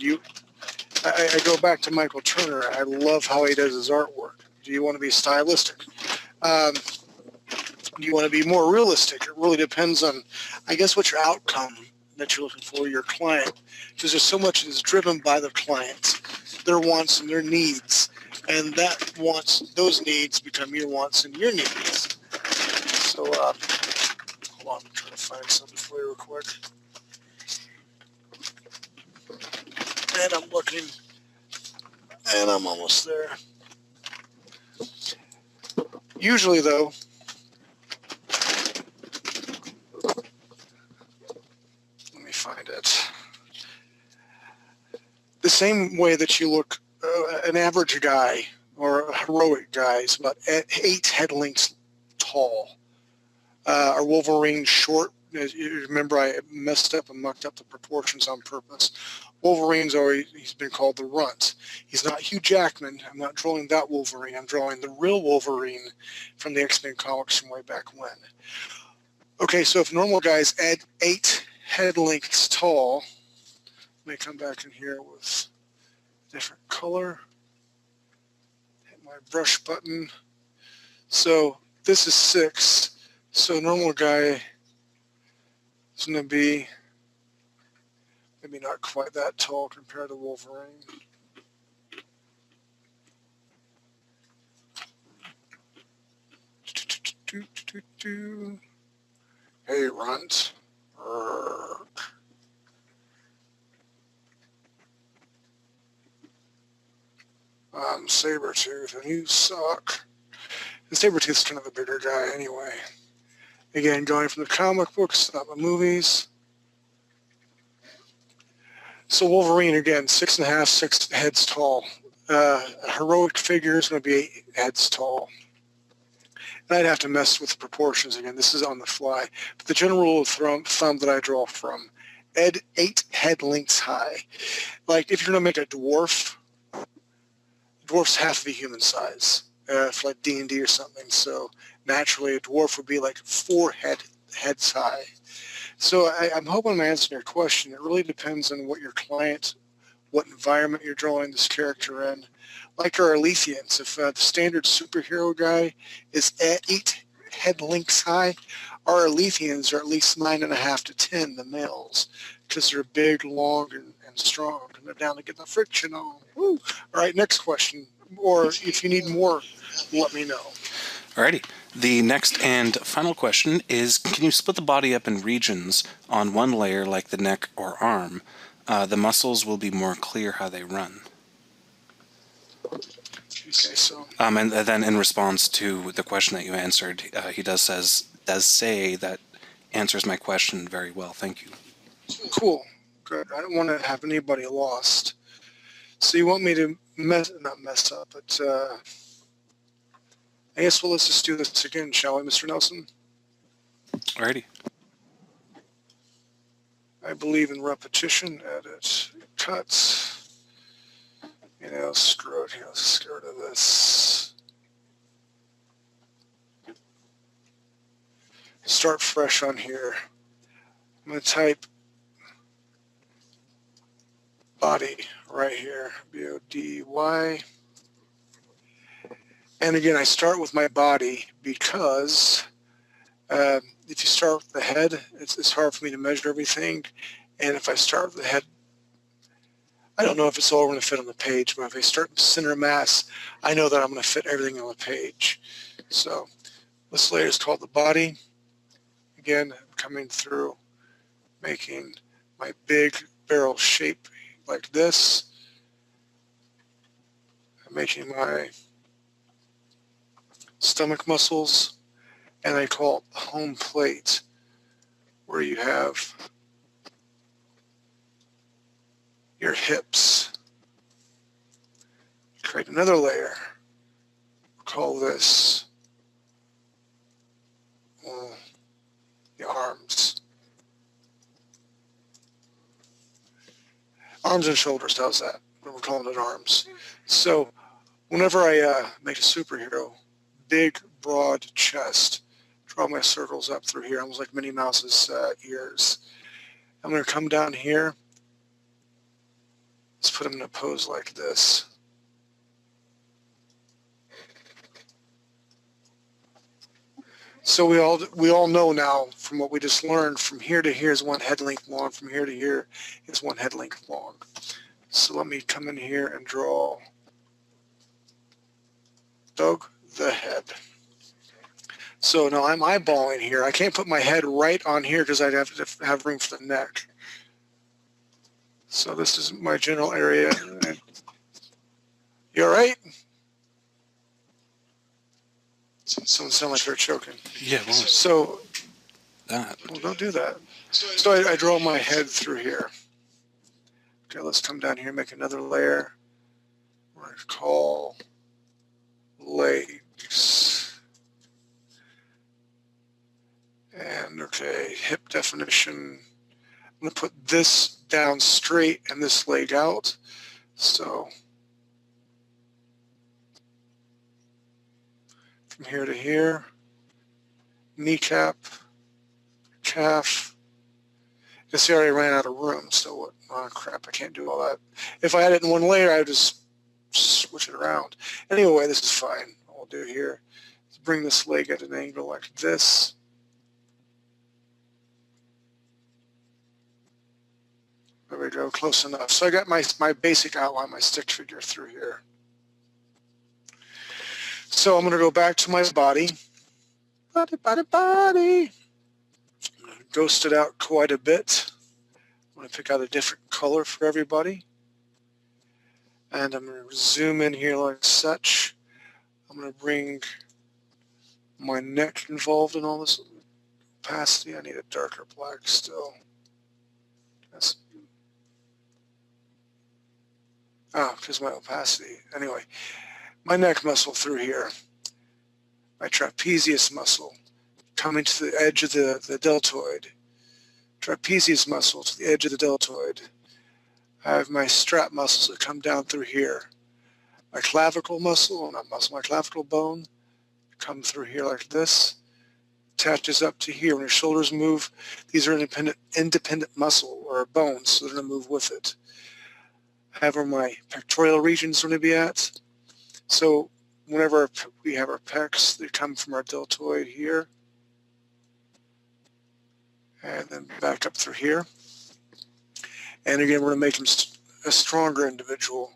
I go back to Michael Turner. I love how he does his artwork. Do you want to be stylistic? Do you want to be more realistic? It really depends on, I guess, what your outcome that you're looking for, your client. Because there's so much that is driven by the client, their wants and their needs. And that wants, those needs become your wants and your needs. So, hold on, I'm trying to find something for you real quick. And I'm looking, and I'm almost there. Usually, though, let me find it. The same way that you look, an average guy or a heroic guy is about 8 head lengths tall. Our Wolverine short, you remember I messed up and mucked up the proportions on purpose. Wolverine's always, he's been called the runt. He's not Hugh Jackman. I'm not drawing that Wolverine. I'm drawing the real Wolverine from the X-Men comics from way back when. Okay, so if normal guys add 8 head lengths tall, let me come back in here with a different color. Hit my brush button. So this is 6. So normal guy is going to be maybe not quite that tall compared to Wolverine. Hey, runt. I'm Sabretooth, and you suck. And Sabretooth's kind of a bigger guy anyway. Again, going from the comic books, not the movies. So Wolverine, again, 6.5, 6 heads tall. Heroic figure is going to be 8 heads tall. And I'd have to mess with the proportions again. This is on the fly. But the general rule of thumb that I draw from, 8 head lengths high. Like if you're going to make a dwarf, dwarf's half the human size for like D&D or something. So naturally a dwarf would be like 4 heads high. So I'm hoping I'm answering your question. It really depends on what your client, what environment you're drawing this character in. Like our Alethians, if the standard superhero guy is at 8 head lengths high, our Alethians are at least 9.5 to 10, the males, because they're big, long, and strong, and they're down to get the friction on. Woo. All right, next question. Or if you need more, let me know. Alrighty. The next and final question is, can you split the body up in regions on one layer like the neck or arm? The muscles will be more clear how they run. Okay, so. And then in response to the question that you answered, he does say that answers my question very well. Thank you. Cool. Good. I don't want to have anybody lost. So you want me to not mess up, but I guess let's just do this again, shall we, Mr. Nelson? Alrighty. I believe in repetition. Edit. Cut. You know, screw it here. Let's get rid of this. Start fresh on here. I'm going to type body right here. B-O-D-Y. And again, I start with my body because if you start with the head, it's hard for me to measure everything. And if I start with the head, I don't know if it's all going to fit on the page, but if I start with center of mass, I know that I'm going to fit everything on the page. So this layer is called the body. Again, I'm coming through, making my big barrel shape like this. I'm making my stomach muscles, and I call it the home plate, where you have your hips. Create another layer. Call this the arms. Arms and shoulders, how's that? We're calling it arms. So whenever I make a superhero, big, broad chest, draw my circles up through here, almost like Minnie Mouse's ears. I'm going to come down here. Let's put him in a pose like this. So we all know now from what we just learned, from here to here is 1 head length long, from here to here is 1 head length long. So let me come in here and draw Doug the head. So now I'm eyeballing here. I can't put my head right on here because I'd have to have room for the neck. So this is my general area. You all right? Someone sound like they're choking. Yeah, well, So, that. well, don't do that. So I draw my head through here. Okay, let's come down here and make another layer. We're going to call legs. And okay, hip definition. I'm going to put this down straight and this leg out. So from here to here, kneecap, calf. You see I already ran out of room, so what? Oh crap, I can't do all that. If I had it in one layer, I would just switch it around. Anyway, this is fine. What we'll do here is bring this leg at an angle like this. There we go, close enough. So I got my basic outline, my stick figure through here. So I'm going to go back to my body. Body. I'm going to ghost it out quite a bit. I'm going to pick out a different color for everybody. And I'm going to zoom in here like such. I'm going to bring my neck involved in all this opacity. I need a darker black still. Because my opacity. Anyway, my neck muscle through here. My trapezius muscle coming to the edge of the deltoid. Trapezius muscle to the edge of the deltoid. I have my strap muscles that come down through here. My clavicle muscle, not muscle, my clavicle bone, come through here like this. Attaches up to here. When your shoulders move, these are independent muscle or bones, so they're going to move with it. I have where my pectoral regions going to be at. So whenever we have our pecs, they come from our deltoid here. And then back up through here. And again, we're going to make him a stronger individual.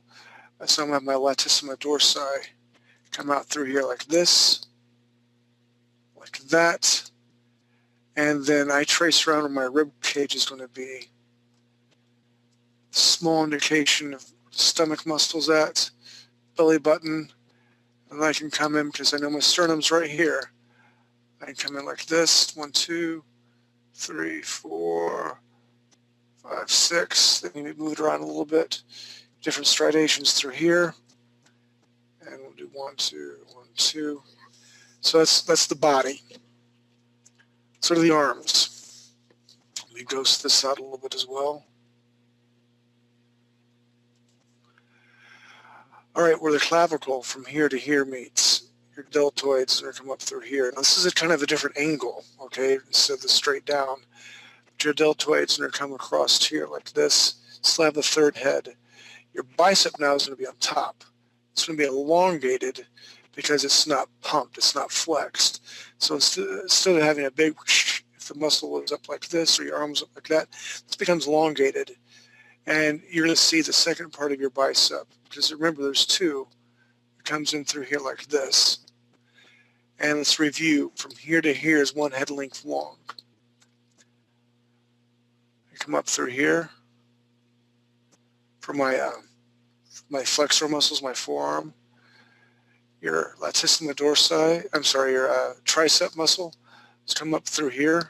So I'm going to have my latissimus dorsi come out through here like this, like that. And then I trace around where my rib cage is going to be. Small indication of stomach muscles at, belly button, and I can come in because I know my sternum's right here. I can come in like this, 1, 2, 3, 4, 5, 6. Then we move it around a little bit. Different striations through here, and we'll do 1, 2, 1, 2. So that's the body. Sort of the arms. Let me ghost this out a little bit as well. All right, where the clavicle from here to here meets, your deltoids are going to come up through here. Now this is kind of a different angle, okay, instead of the straight down. But your deltoids are going to come across here like this. Still have the third head. Your bicep now is going to be on top. It's going to be elongated because it's not pumped, it's not flexed. So instead of having a big, if the muscle was up like this or your arms up like that, this becomes elongated. And you're going to see the second part of your bicep. Because remember, there's two. It comes in through here like this. And let's review. From here to here is 1 head length long. You come up through here. For my flexor muscles, my forearm. Your latissimus dorsi, your tricep muscle has come up through here.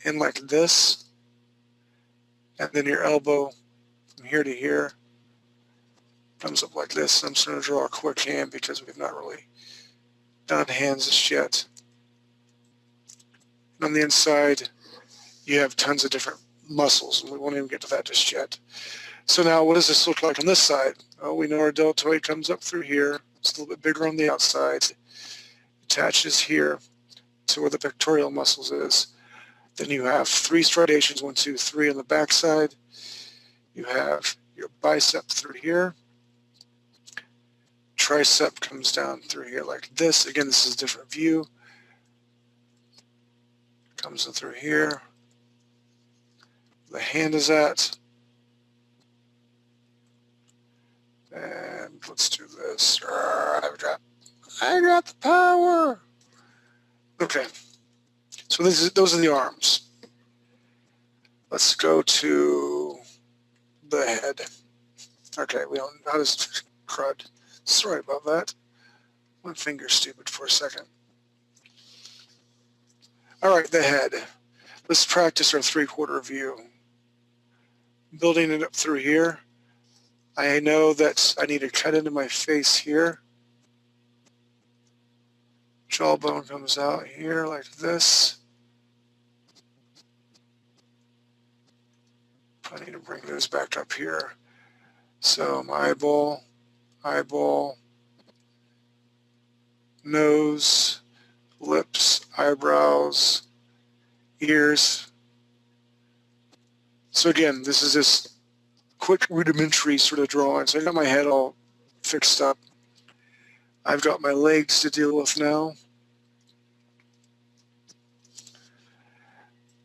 And like this. And then your elbow from here to here comes up like this. I'm just going to draw a quick hand because we've not really done hands just yet. And on the inside, you have tons of different muscles, and we won't even get to that just yet. So now what does this look like on this side? Oh, we know our deltoid comes up through here. It's a little bit bigger on the outside. Attaches here to where the pectoral muscles is. Then you have 3 striations, 1, 2, 3 on the back side. You have your bicep through here. Tricep comes down through here like this. Again, this is a different view. Comes in through here. The hand is at. And let's do this. I got the power. Okay. So those are the arms. Let's go to the head. Okay, we don't, how does crud? Sorry about that. My finger's stupid for a second. All right, the head. Let's practice our 3/4 view. Building it up through here. I know that I need to cut into my face here. Jawbone comes out here like this. I need to bring those back up here. So my eyeball, nose, lips, eyebrows, ears. So again, this is this quick rudimentary sort of drawing. So I got my head all fixed up. I've got my legs to deal with now.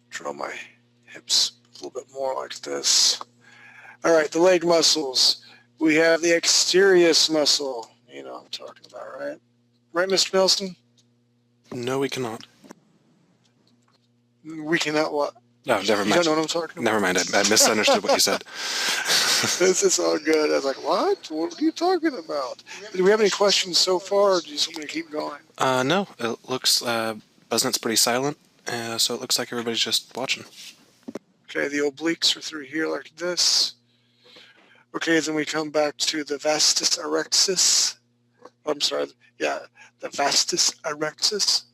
Draw my hips a little bit more like this. All right, the leg muscles. We have the Trapezius muscle. You know what I'm talking about, right? Right, Mr. Nelson? No, we cannot. We cannot what? No, never You mind. don't know what I'm talking about? Never mind. I misunderstood what you said. This is all good. I was like, what? What are you talking about? Do we have any questions so far, or do you just want me to keep going? No, it looks, BuzzNet's pretty silent, so it looks like everybody's just watching. Okay, the obliques are through here like this. Okay, then we come back to the vastus erectus. I'm sorry, yeah, the vastus erectus.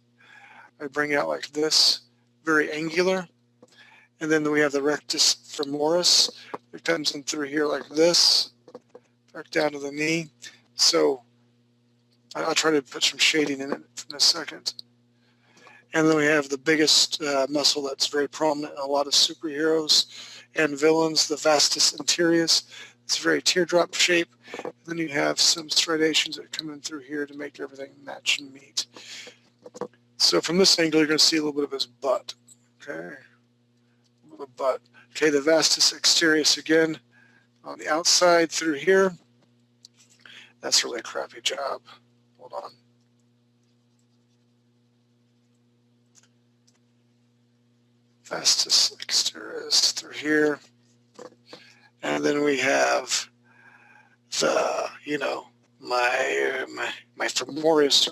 I bring it out like this, very angular. And then we have the rectus femoris. It comes in through here like this, back down to the knee. So I'll try to put some shading in it in a second. And then we have the biggest muscle that's very prominent in a lot of superheroes and villains, the vastus anterius. It's a very teardrop shape. And then you have some striations that come in through here to make everything match and meet. So from this angle, you're going to see a little bit of his butt. Okay, a little butt. Okay, the vastus externus again on the outside through here. That's really a crappy job. Hold on. Vastus externus through here. And then we have the, you know, my femoris,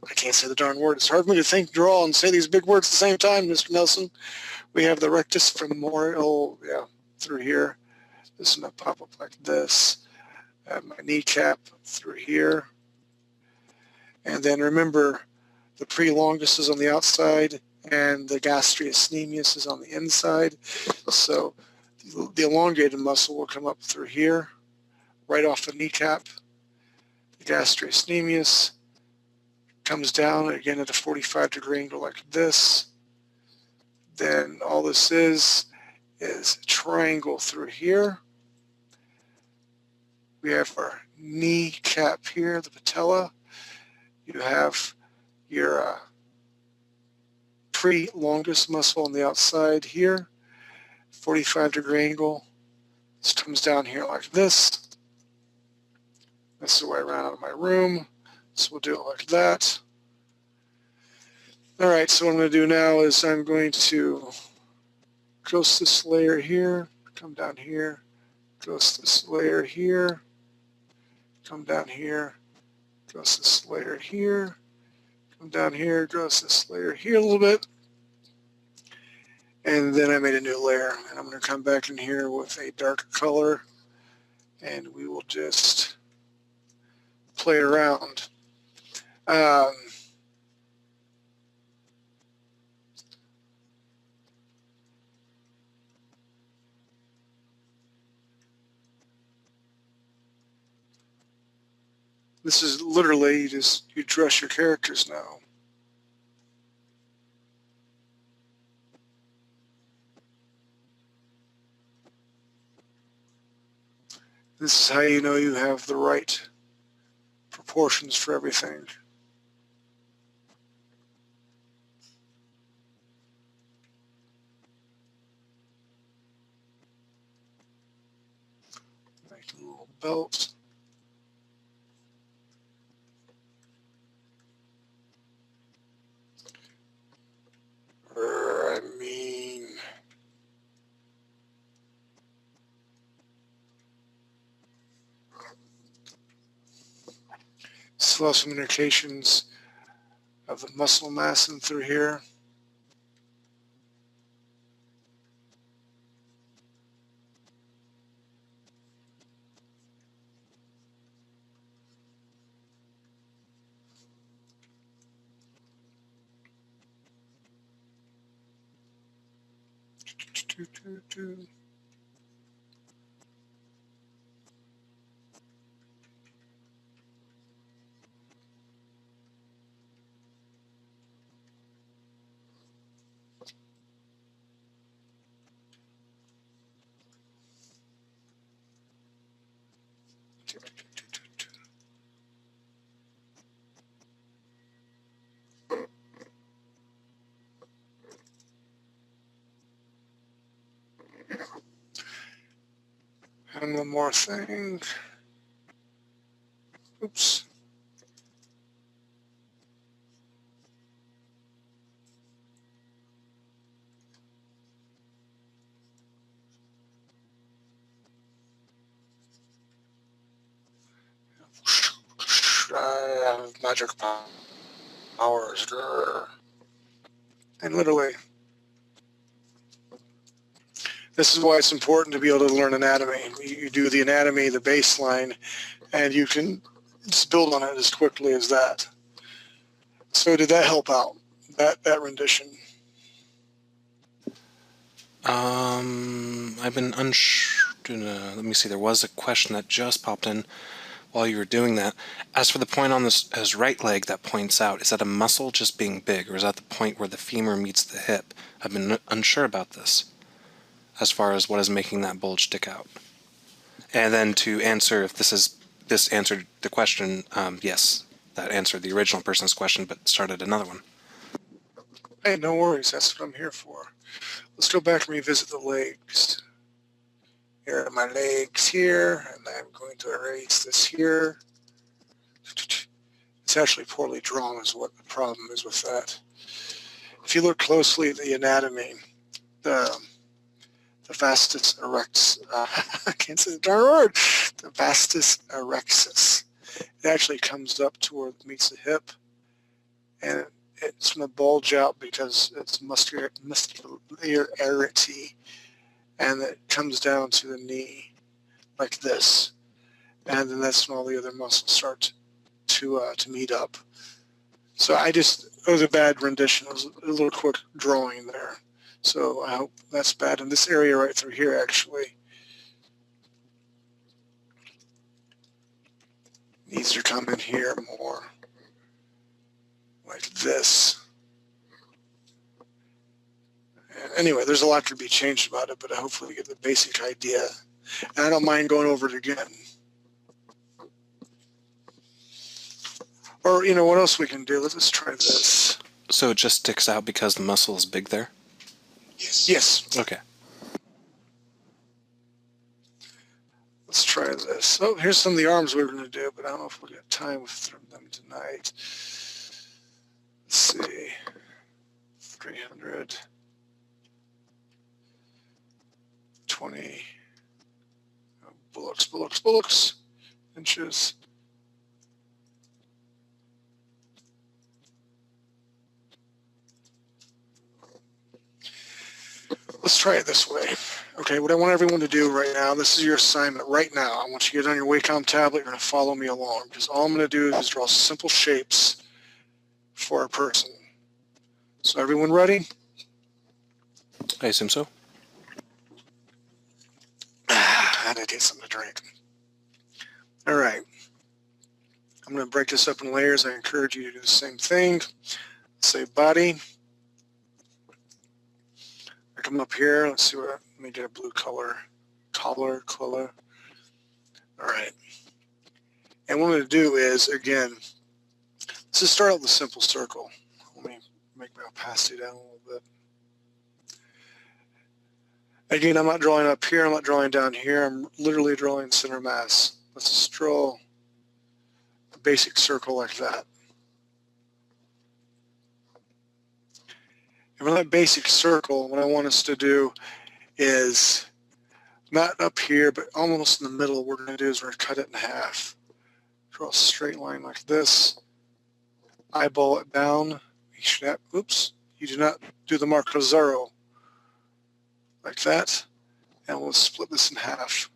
I can't say the darn word. It's hard for me to think, draw, and say these big words at the same time, Mr. Nelson. We have the rectus femoris, yeah, through here. This is going to pop up like this. I have my kneecap through here. And then remember, the Pre-Longus is on the outside, and the Gastritis Longus is on the inside. So the elongated muscle will come up through here, right off the kneecap. The Gastritis Longus comes down again at a 45-degree angle like this. Then all this is a triangle through here. We have our kneecap here, the patella. You have your Pre-Longus muscle on the outside here, 45-degree angle. This comes down here like this. This is the way I ran out of my room. So we'll do it like that. All right, so what I'm going to do now is I'm going to ghost this layer here, come down here, ghost this layer here, come down here, ghost this layer here, come down here, ghost this layer here a little bit. And then I made a new layer, and I'm going to come back in here with a darker color, and we will just play around. This is literally you dress your characters now. This is how you know you have the right proportions for everything. Make a little belt. Still have some indications of the muscle mass in through here. And one more thing. Oops. I have magic powers. Grr. And literally, this is why it's important to be able to learn anatomy. You do the anatomy, the baseline, and you can just build on it as quickly as that. So did that help out, that rendition? I've been unsure. Let me see. There was a question that just popped in while you were doing that. As for the point on his right leg that points out, is that a muscle just being big, or is that the point where the femur meets the hip? I've been unsure about this, as far as what is making that bulge stick out. And then to answer if this answered the question, yes, that answered the original person's question, but started another one. Hey, no worries. That's what I'm here for. Let's go back and revisit the legs. Here are my legs here, and I'm going to erase this here. It's actually poorly drawn is what the problem is with that. If you look closely at the anatomy, the vastus erectus, I can't say the darn word, the vastus erectus. It actually comes up to where it meets the hip, and it's going to bulge out because it's muscularity, and it comes down to the knee like this, and then that's when all the other muscles start to meet up. So it was a bad rendition. It was a little quick drawing there. So I hope that's bad. And this area right through here actually needs to come in here more, like this. And anyway, there's a lot to be changed about it, but hopefully you get the basic idea. And I don't mind going over it again. Or, you know, what else we can do? Let's try this. So it just sticks out because the muscle is big there? Yes. Okay. Let's try this. Oh, here's some of the arms we were going to do, but I don't know if we'll get time with them tonight. Let's see. 300. 20. Bullocks. Inches. Let's try it this way. Okay, what I want everyone to do right now, this is your assignment right now. I want you to get on your Wacom tablet. You're going to follow me along because all I'm going to do is draw simple shapes for a person. So everyone ready? I assume so. I had to get something to drink. All right. I'm going to break this up in layers. I encourage you to do the same thing. Let's say body. I come up here. Let's see what. Let me get a blue color. Color. All right. And what I'm going to do is, again, let's just start out with a simple circle. Let me make my opacity down a little bit. Again, I'm not drawing up here. I'm not drawing down here. I'm literally drawing center mass. Let's just draw a basic circle like that. And for that basic circle, what I want us to do is not up here, but almost in the middle. What we're going to do is we're going to cut it in half. Draw a straight line like this. Eyeball it down. Make sure that, oops, you do not do the Marco Zero like that. And we'll split this in half.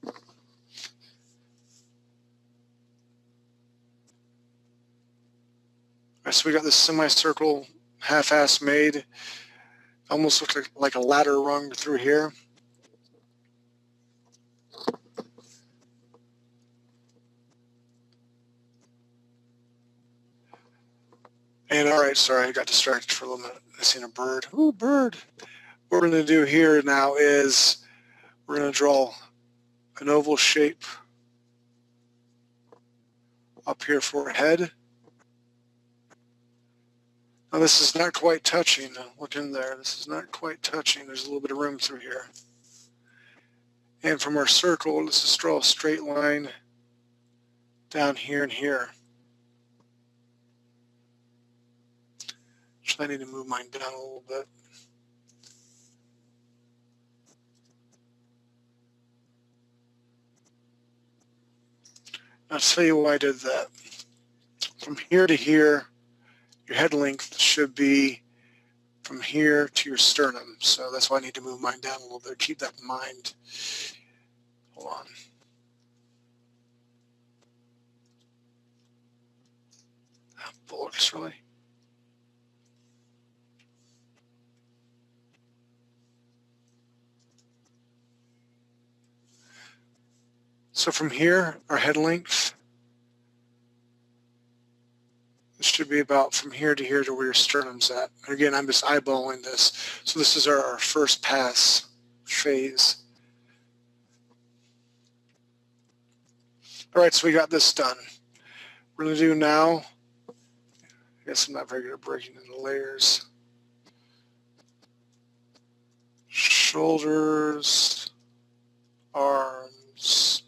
All right, so we got this semicircle half-ass made. Almost looks like a ladder rung through here. And all right, sorry, I got distracted for a little minute. I seen a bird. Ooh, bird. What we're going to do here now is we're going to draw an oval shape up here for a head. Now this is not quite touching. Look in there. This is not quite touching. There's a little bit of room through here. And from our circle, let's just draw a straight line down here and here. Actually, I need to move mine down a little bit. I'll tell you why I did that. From here to here, your head length should be from here to your sternum. So that's why I need to move mine down a little bit. Keep that in mind. Hold on. Bullets, really? So from here, our head length, this should be about from here to where your sternum's at. And again, I'm just eyeballing this. So this is our first pass phase. All right, so we got this done. We're going to do now, I guess I'm not very good at breaking into layers. Shoulders, arms.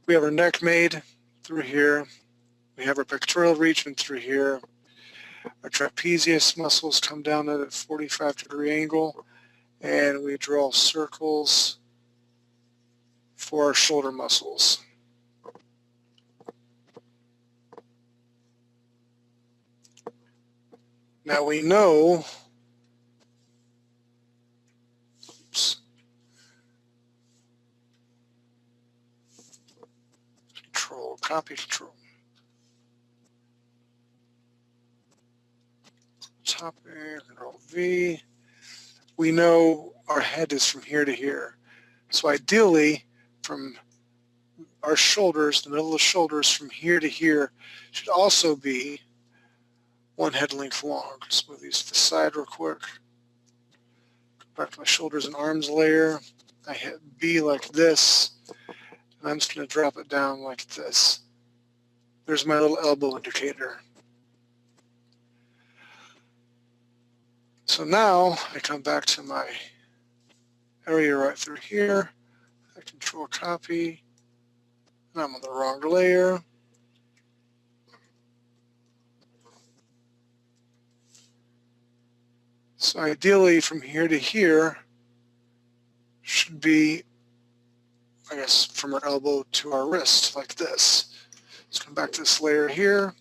We have our neck made through here. We have our pectoral region through here. Our trapezius muscles come down at a 45-degree angle, and we draw circles for our shoulder muscles. Now we know, oops, control, copy control. Topic, control V. We know our head is from here to here. So ideally, from our shoulders, the middle of the shoulders from here to here should also be one head length long. Just move these to the side real quick. Go back to my shoulders and arms layer. I hit B like this, and I'm just going to drop it down like this. There's my little elbow indicator. So now I come back to my area right through here. I control copy, and I'm on the wrong layer. So ideally from here to here should be, I guess, from our elbow to our wrist like this. Let's come back to this layer here.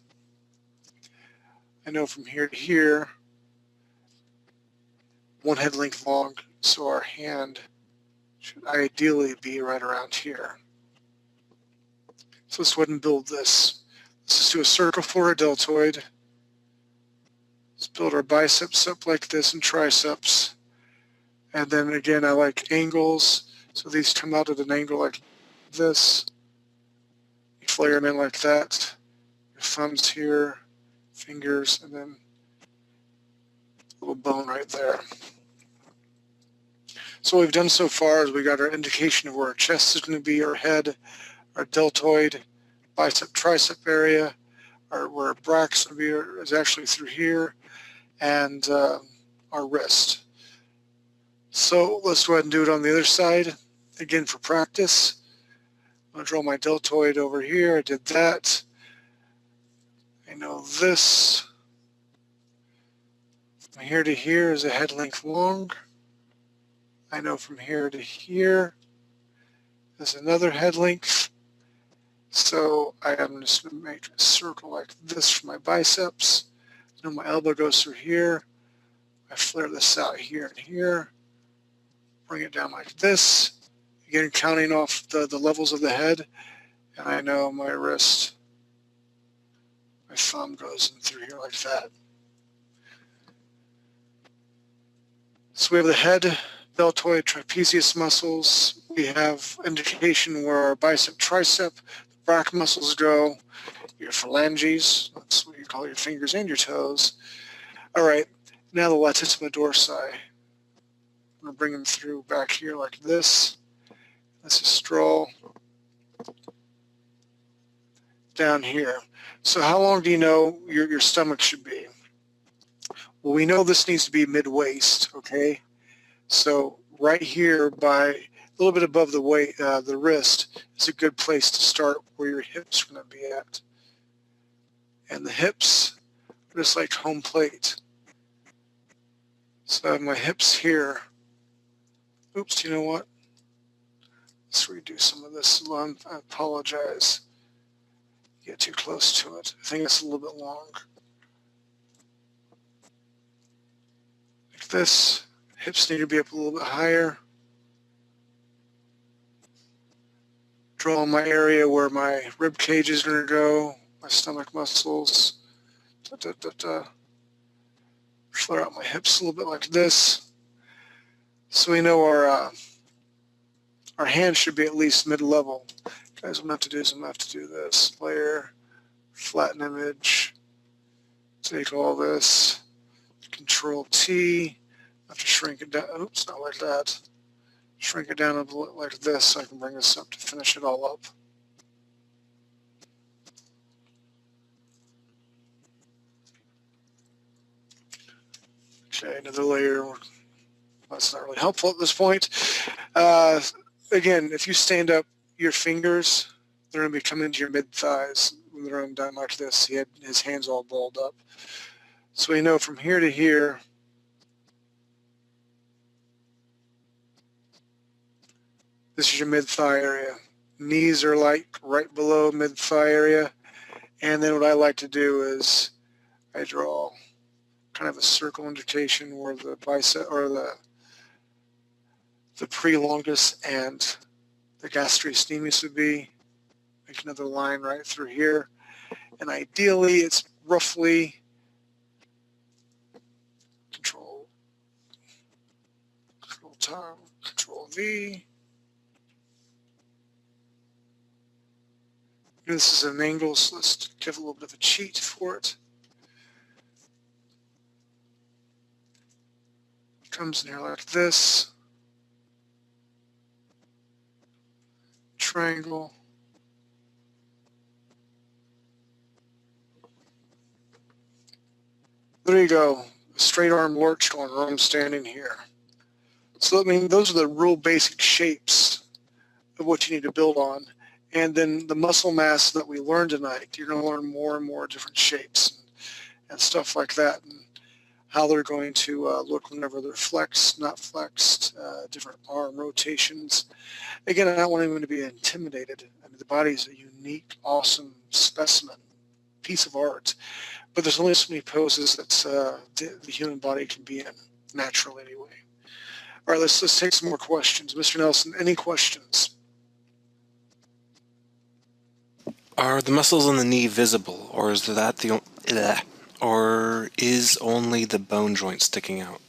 I know from here to here, one head length long, so our hand should ideally be right around here. So let's go ahead and build this. Let's just do a circle for a deltoid. Let's build our biceps up like this and triceps. And then again, I like angles. So these come out at an angle like this. You flare them in like that. Your thumbs here, fingers, and then a little bone right there. So what we've done so far is we got our indication of where our chest is going to be, our head, our deltoid, bicep, tricep area, where our brachi's going to be is actually through here, and our wrist. So let's go ahead and do it on the other side. Again, for practice, I'm going to draw my deltoid over here. I did that. I know this. From here to here is a head length long. I know from here to here is another head length. So I am just going to make a circle like this for my biceps. I know my elbow goes through here. I flare this out here and here. Bring it down like this. Again, counting off the levels of the head. And I know my wrist, my thumb goes in through here like that. So we have the head, deltoid, trapezius muscles. We have indication where our bicep, tricep, brachial muscles go, your phalanges, that's what you call your fingers and your toes. All right, now the latissimus dorsi. I'm going to bring them through back here like this. Let's just draw down here. So how long do you know your stomach should be? Well, we know this needs to be mid-waist, okay? So right here by a little bit above the wrist is a good place to start where your hips are going to be at. And the hips are just like home plate. So I have my hips here. Oops, you know what? Let's redo some of this. I apologize. Get too close to it. I think it's a little bit long. Like this. Hips need to be up a little bit higher. Draw my area where my rib cage is going to go, my stomach muscles. Flare out my hips a little bit like this. So we know our hands should be at least mid-level. Guys, what I'm going to have to do is I'm going to have to do this. Layer, flatten image, take all this, Control T, I have to shrink it down. Oops, not like that. Shrink it down a bit like this so I can bring this up to finish it all up. Okay, another layer. That's not really helpful at this point. Again, if you stand up your fingers, they're going to be coming into your mid-thighs when they're undone like this. He had his hands all balled up. So we know from here to here, this is your mid-thigh area. Knees are like right below mid-thigh area. And then what I like to do is I draw kind of a circle indication where the bicep or the Pre-Longus and the Gastritis would be. Make another line right through here. And ideally it's roughly Control V. This is an angle, so let's give a little bit of a cheat for it. Comes in here like this. Triangle. There you go. Straight arm lurch going where I'm standing here. So I mean, those are the real basic shapes of what you need to build on. And then the muscle mass that we learned tonight, you're going to learn more and more different shapes and stuff like that, and how they're going to look whenever they're flexed, not flexed, different arm rotations. Again, I don't want anyone to be intimidated. I mean, the body is a unique, awesome specimen, piece of art, but there's only so many poses that the human body can be in, naturally anyway. All right, let's take some more questions. Mr. Nelson, any questions? Are the muscles in the knee visible, or is that or is only the bone joint sticking out?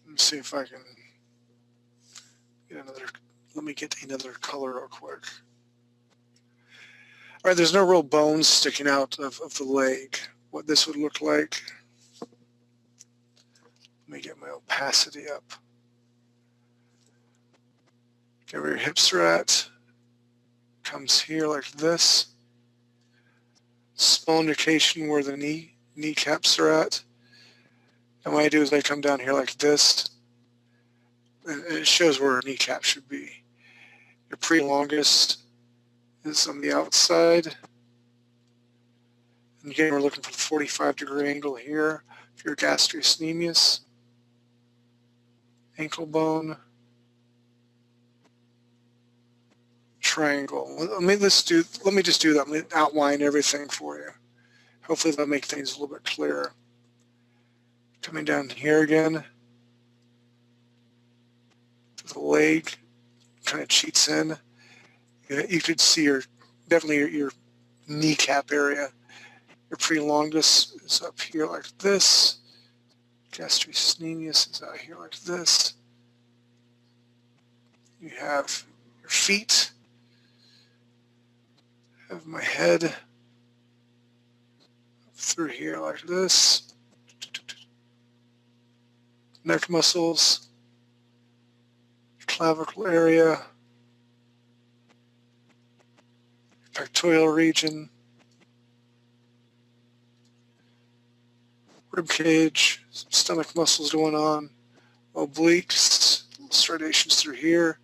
Let me see if I can get another. Let me get another color real quick. All right, there's no real bones sticking out of the leg. What this would look like. Let me get my opacity up. Okay, where your hips are at. Comes here like this. Small indication where the kneecaps are at. And what I do is I come down here like this. And it shows where a kneecap should be. Your Pre-Longus is on the outside. And again, we're looking for the 45-degree angle here. For your gastrocnemius, ankle bone, triangle. Let me just do that. Let me outline everything for you. Hopefully that'll make things a little bit clearer. Coming down here again. The leg kind of cheats in. You could see definitely your kneecap area. Your Pre-Longus is up here like this. Gastrocnemius is out here like this. You have your feet. I have my head up through here like this. Neck muscles. Clavicle area. Pectoral region. Rib cage, some stomach muscles going on, obliques, striations through here,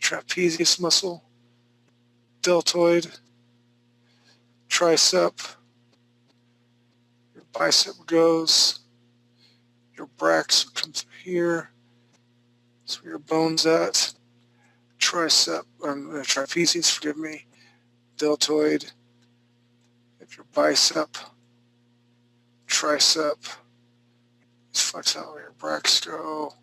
trapezius muscle, deltoid, tricep, your bicep goes, your brax will come through here, that's where your bone's at, trapezius, forgive me, deltoid, if your bicep, tricep, flex out where your brax go.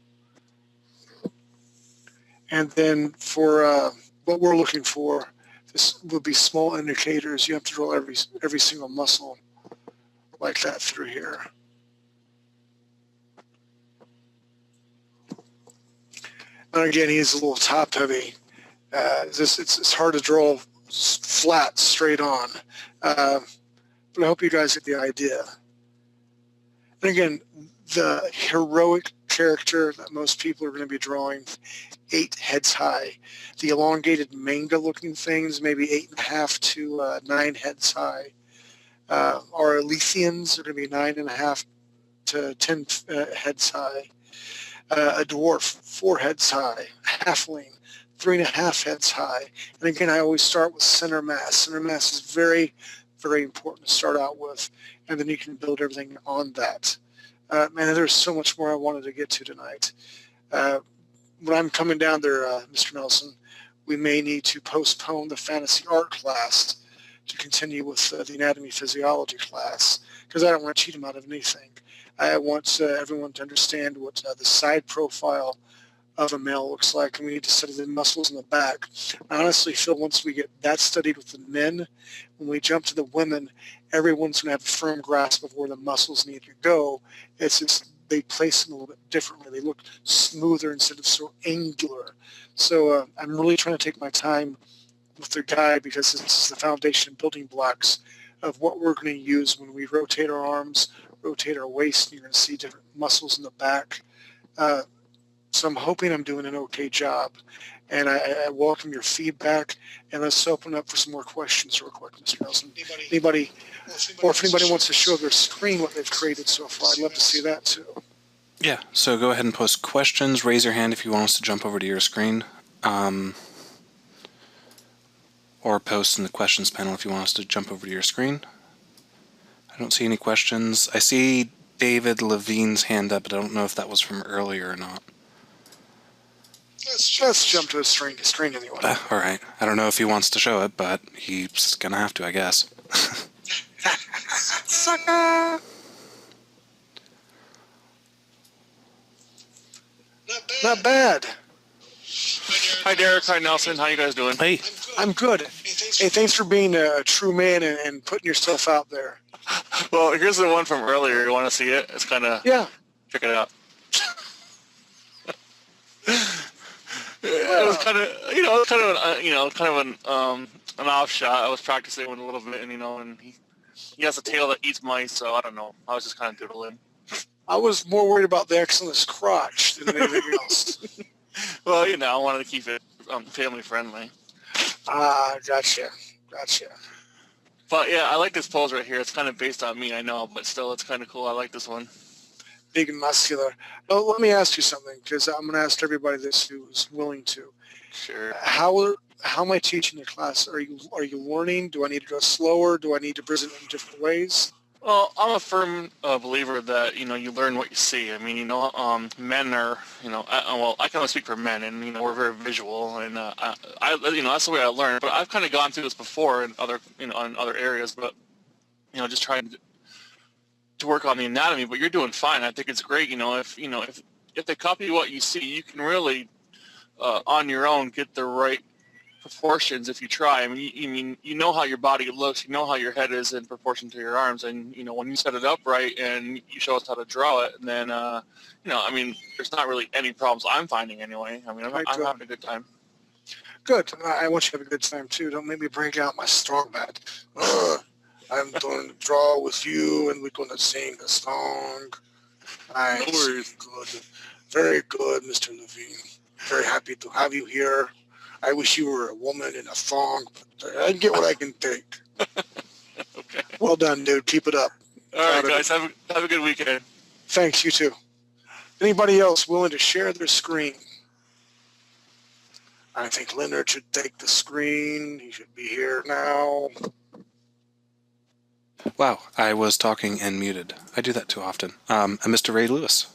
And then for what we're looking for, this will be small indicators. You have to draw every single muscle like that through here. And again, he's a little top heavy. It's hard to draw flat, straight on. But I hope you guys get the idea. And again, the heroic character that most people are going to be drawing, 8 heads high. The elongated manga-looking things, maybe 8.5 to 9 heads high. Our Letheans are going to be 9.5 to 10 heads high. A dwarf, 4 heads high. Halfling, 3.5 heads high. And again, I always start with center mass. Center mass is very, very important to start out with, and then you can build everything on that. Man, there's so much more I wanted to get to tonight. When I'm coming down there, Mr. Nelson, we may need to postpone the fantasy art class to continue with the anatomy physiology class, because I don't want to cheat them out of anything. I want everyone to understand what the side profile of a male looks like, and we need to study the muscles in the back. I honestly feel once we get that studied with the men, when we jump to the women, everyone's going to have a firm grasp of where the muscles need to go. It's just they place them a little bit differently. They look smoother instead of so angular. So I'm really trying to take my time with the guy, because this is the foundation building blocks of what we're going to use when we rotate our arms, rotate our waist, and you're going to see different muscles in the back. So I'm hoping I'm doing an okay job. And I welcome your feedback. And let's open up for some more questions real quick, Mr. Nelson. Anybody, or if anybody wants to show their screen what they've created so far, I'd love to see that too. Yeah, so go ahead and post questions. Raise your hand if you want us to jump over to your screen. Or post in the questions panel if you want us to jump over to your screen. I don't see any questions. I see David Levine's hand up, but I don't know if that was from earlier or not. Let's jump to a screen anyway. All right. I don't know if he wants to show it, but he's going to have to, I guess. Sucker! Not bad. Hi, Derek. Hi, Nelson. How you guys doing? Hey. I'm good. Hey, thanks for being a true man and putting yourself out there. Well, here's the one from earlier. You want to see it? It's kind of... Yeah. Check it out. It was kind of, an off shot. I was practicing with a little bit, and he has a tail that eats mice, so I don't know. I was just kind of doodling. I was more worried about the X on his crotch than anything else. Well, I wanted to keep it family friendly. Gotcha. But yeah, I like this pose right here. It's kind of based on me, I know, but still, it's kind of cool. I like this one. Big and muscular. Well, let me ask you something, because I'm going to ask everybody this who's willing to. Sure. How am I teaching the class? Are you learning? Do I need to go slower? Do I need to present it in different ways? Well, I'm a firm believer that, you learn what you see. I mean, men are, I can only speak for men, and, we're very visual, and, that's the way I learn. But I've kind of gone through this before in other, in other areas, but, just trying to work on the anatomy. But you're doing fine. I think it's great, if they copy what you see, you can really, on your own, get the right proportions if you try. I mean, you know how your body looks, you know how your head is in proportion to your arms, and when you set it up right and you show us how to draw it, and then there's not really any problems I'm finding anyway. I mean, I'm having a good time. Good. I want you to have a good time too. Don't make me break out my strong bad. I'm going to draw with you, and we're going to sing a song. Nice. No worries. Good. Very good, Mr. Levine. Very happy to have you here. I wish you were a woman in a thong, but I get what I can take. Okay. Well done, dude. Keep it up. All right, guys. Have a good weekend. Thanks. You too. Anybody else willing to share their screen? I think Leonard should take the screen. He should be here now. Wow, I was talking and muted. I do that too often. And Mr. Ray Lewis.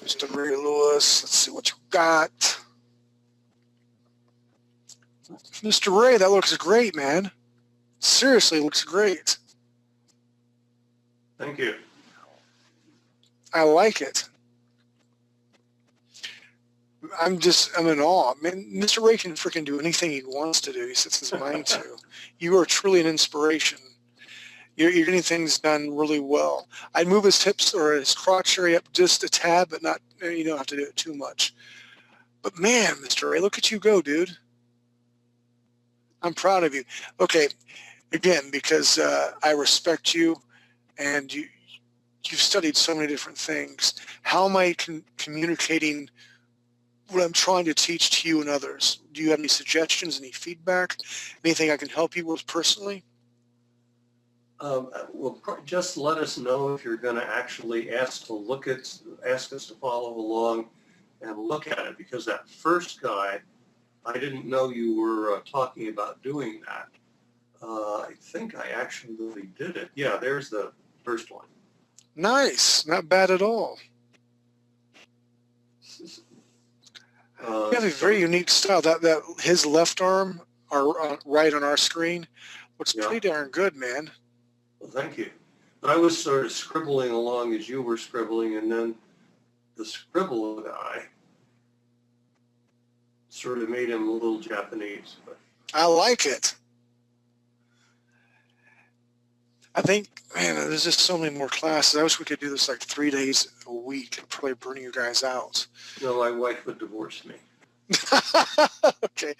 Mr. Ray Lewis, let's see what you got. Mr. Ray, that looks great, man. Seriously, looks great. Thank you. I like it. I'm in awe. Man, Mr. Ray can freaking do anything he wants to do. He sets his mind to. You are truly an inspiration. You're getting things done really well. I'd move his hips or his crotch area up just a tad, but not, you don't have to do it too much. But man, Mr. Ray, look at you go, dude. I'm proud of you. Okay, again, because I respect you and you've studied so many different things. How am I communicating what I'm trying to teach to you and others? Do you have any suggestions, any feedback, anything I can help you with personally? Well, just let us know if you're going to actually ask us to follow along and look at it, because that first guy, I didn't know you were talking about doing that. I think I actually did it. Yeah, there's the first one. Nice, not bad at all. You have a very unique style. That his left arm, right on our screen, looks pretty darn good, man. Well, thank you. But I was sort of scribbling along as you were scribbling, and then the scribble guy sort of made him a little Japanese. But I like it. I think, man, there's just so many more classes. I wish we could do this like 3 days a week. It'd probably burn you guys out. no, my wife would divorce me. Okay,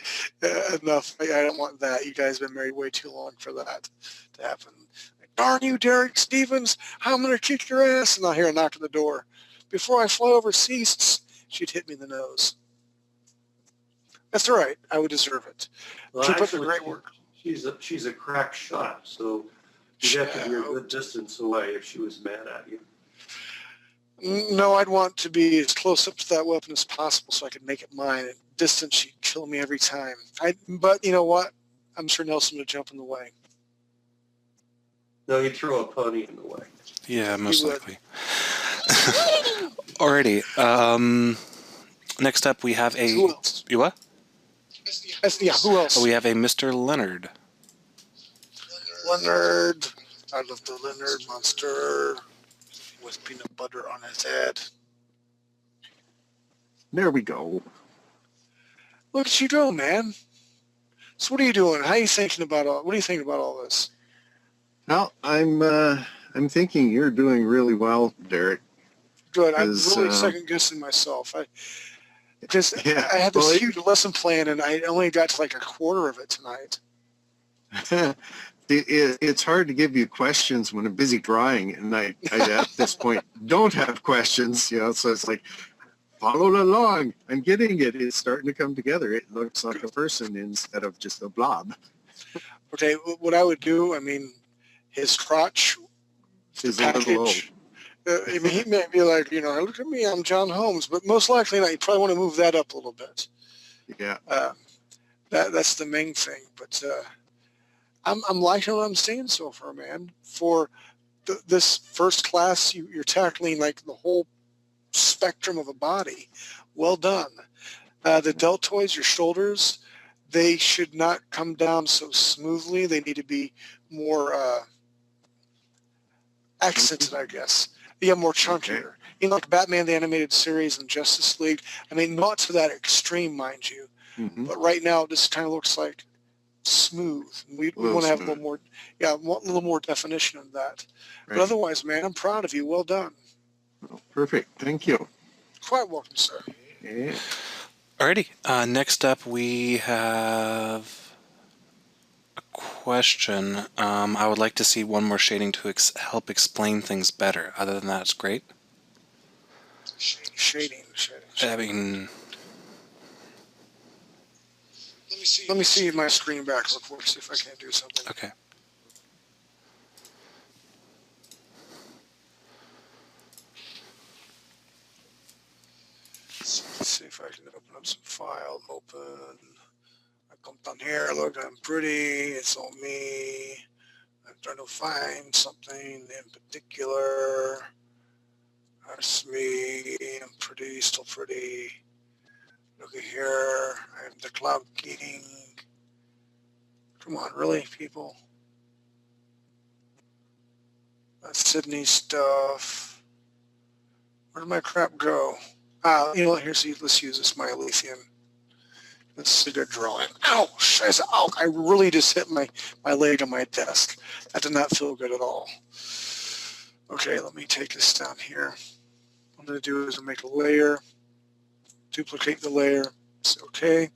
enough. I don't want that. You guys have been married way too long for that to happen. Like, darn you, Derek Stevens, I'm going to kick your ass. And I'll hear a knock at the door. Before I fly overseas, she'd hit me in the nose. That's all right. I would deserve it. Well, Keep up the actually, great work. She's a crack shot, so you'd have to be a good distance away if she was mad at you. No, I'd want to be as close up to that weapon as possible so I could make it mine. At distance, she'd kill me every time. But you know what? I'm sure Nelson would jump in the way. No, you'd throw a pony in the way. Yeah, most likely. Alrighty. Next up, we have a... Who else? You what? Yeah, who else? We have a Mr. Leonard. Leonard. I love the Leonard monster with peanut butter on his head. There we go. Look at you go, man. So what are you doing? How are you thinking about all? What are you thinking about all this? Well, I'm thinking you're doing really well, Derek. Good. I'm really second guessing myself. I had this huge lesson plan, and I only got to like a quarter of it tonight. It's hard to give you questions when I'm busy drawing, and I at this point don't have questions, so it's like, follow along. I'm getting it. It's starting to come together. It looks like a person instead of just a blob. Okay, what I would do, I mean, his crotch, His package. I mean, he may be like, look at me, I'm John Holmes, but most likely not. You probably want to move that up a little bit. Yeah. That's the main thing. But I'm liking what I'm seeing so far, man. For this first class, you're tackling like the whole spectrum of a body. Well done. The deltoids, your shoulders, they should not come down so smoothly. They need to be more accented, I guess. Yeah, more chunkier. Okay. Like Batman the Animated Series and Justice League. I mean, not to that extreme, mind you. Mm-hmm. But right now, this kind of looks like smooth. We want to have a little more, a little more definition of that. Right. But otherwise, man, I'm proud of you. Well done. Oh, perfect. Thank you. Quite welcome, sir. Yeah. Alrighty. Next up, we have a question. I would like to see one more shading to help explain things better. Other than that, it's great. Shading. I mean... Let me see my screen back real quick, see if I can't do something. Okay. Let's see if I can open up some file. Open. I come down here. Look, I'm pretty. It's all me. I'm trying to find something in particular. That's me. I'm pretty, still pretty. Look at here. I'm the Cloud King. Come on, really, people? That's Sydney stuff. Where did my crap go? You know what? Here, see, let's use this myolithium. Let's see good drawing. Ow! Scheiße. Ow! I really just hit my leg on my desk. That did not feel good at all. Okay, let me take this down here. What I'm going to do is make a layer, duplicate the layer. It's okay.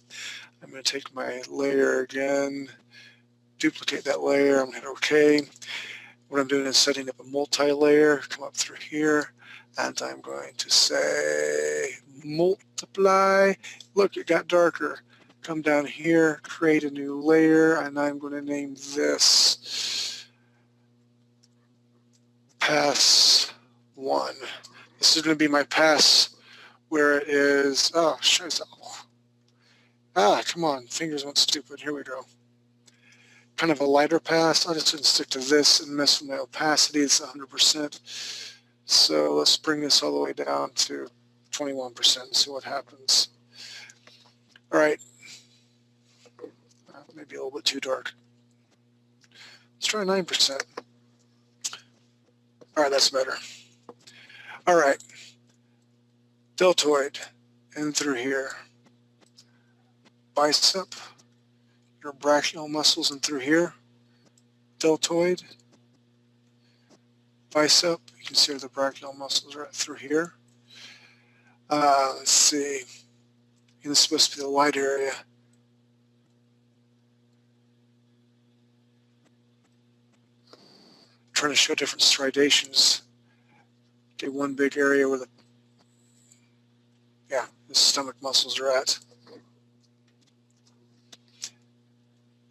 I'm going to take my layer again, duplicate that layer. I'm going to hit OK. What I'm doing is setting up a multi-layer. Come up through here, and I'm going to say multiply. Look, it got darker. Come down here, create a new layer, and I'm going to name this Pass 1. This is going to be my pass where it is, oh, scheiße. Come on, fingers went stupid. Here we go. Kind of a lighter pass. I'm just going to stick to this and mess with my opacity. It's 100%. So let's bring this all the way down to 21% and see what happens. All right. Maybe a little bit too dark. Let's try 9%. All right, that's better. All right. Deltoid in through here. Bicep. Your brachial muscles in through here. Deltoid. Bicep. You can see where the brachial muscles are through here. Let's see. This is supposed to be the light area. Trying to show different striations. Okay, one big area where the stomach muscles are at.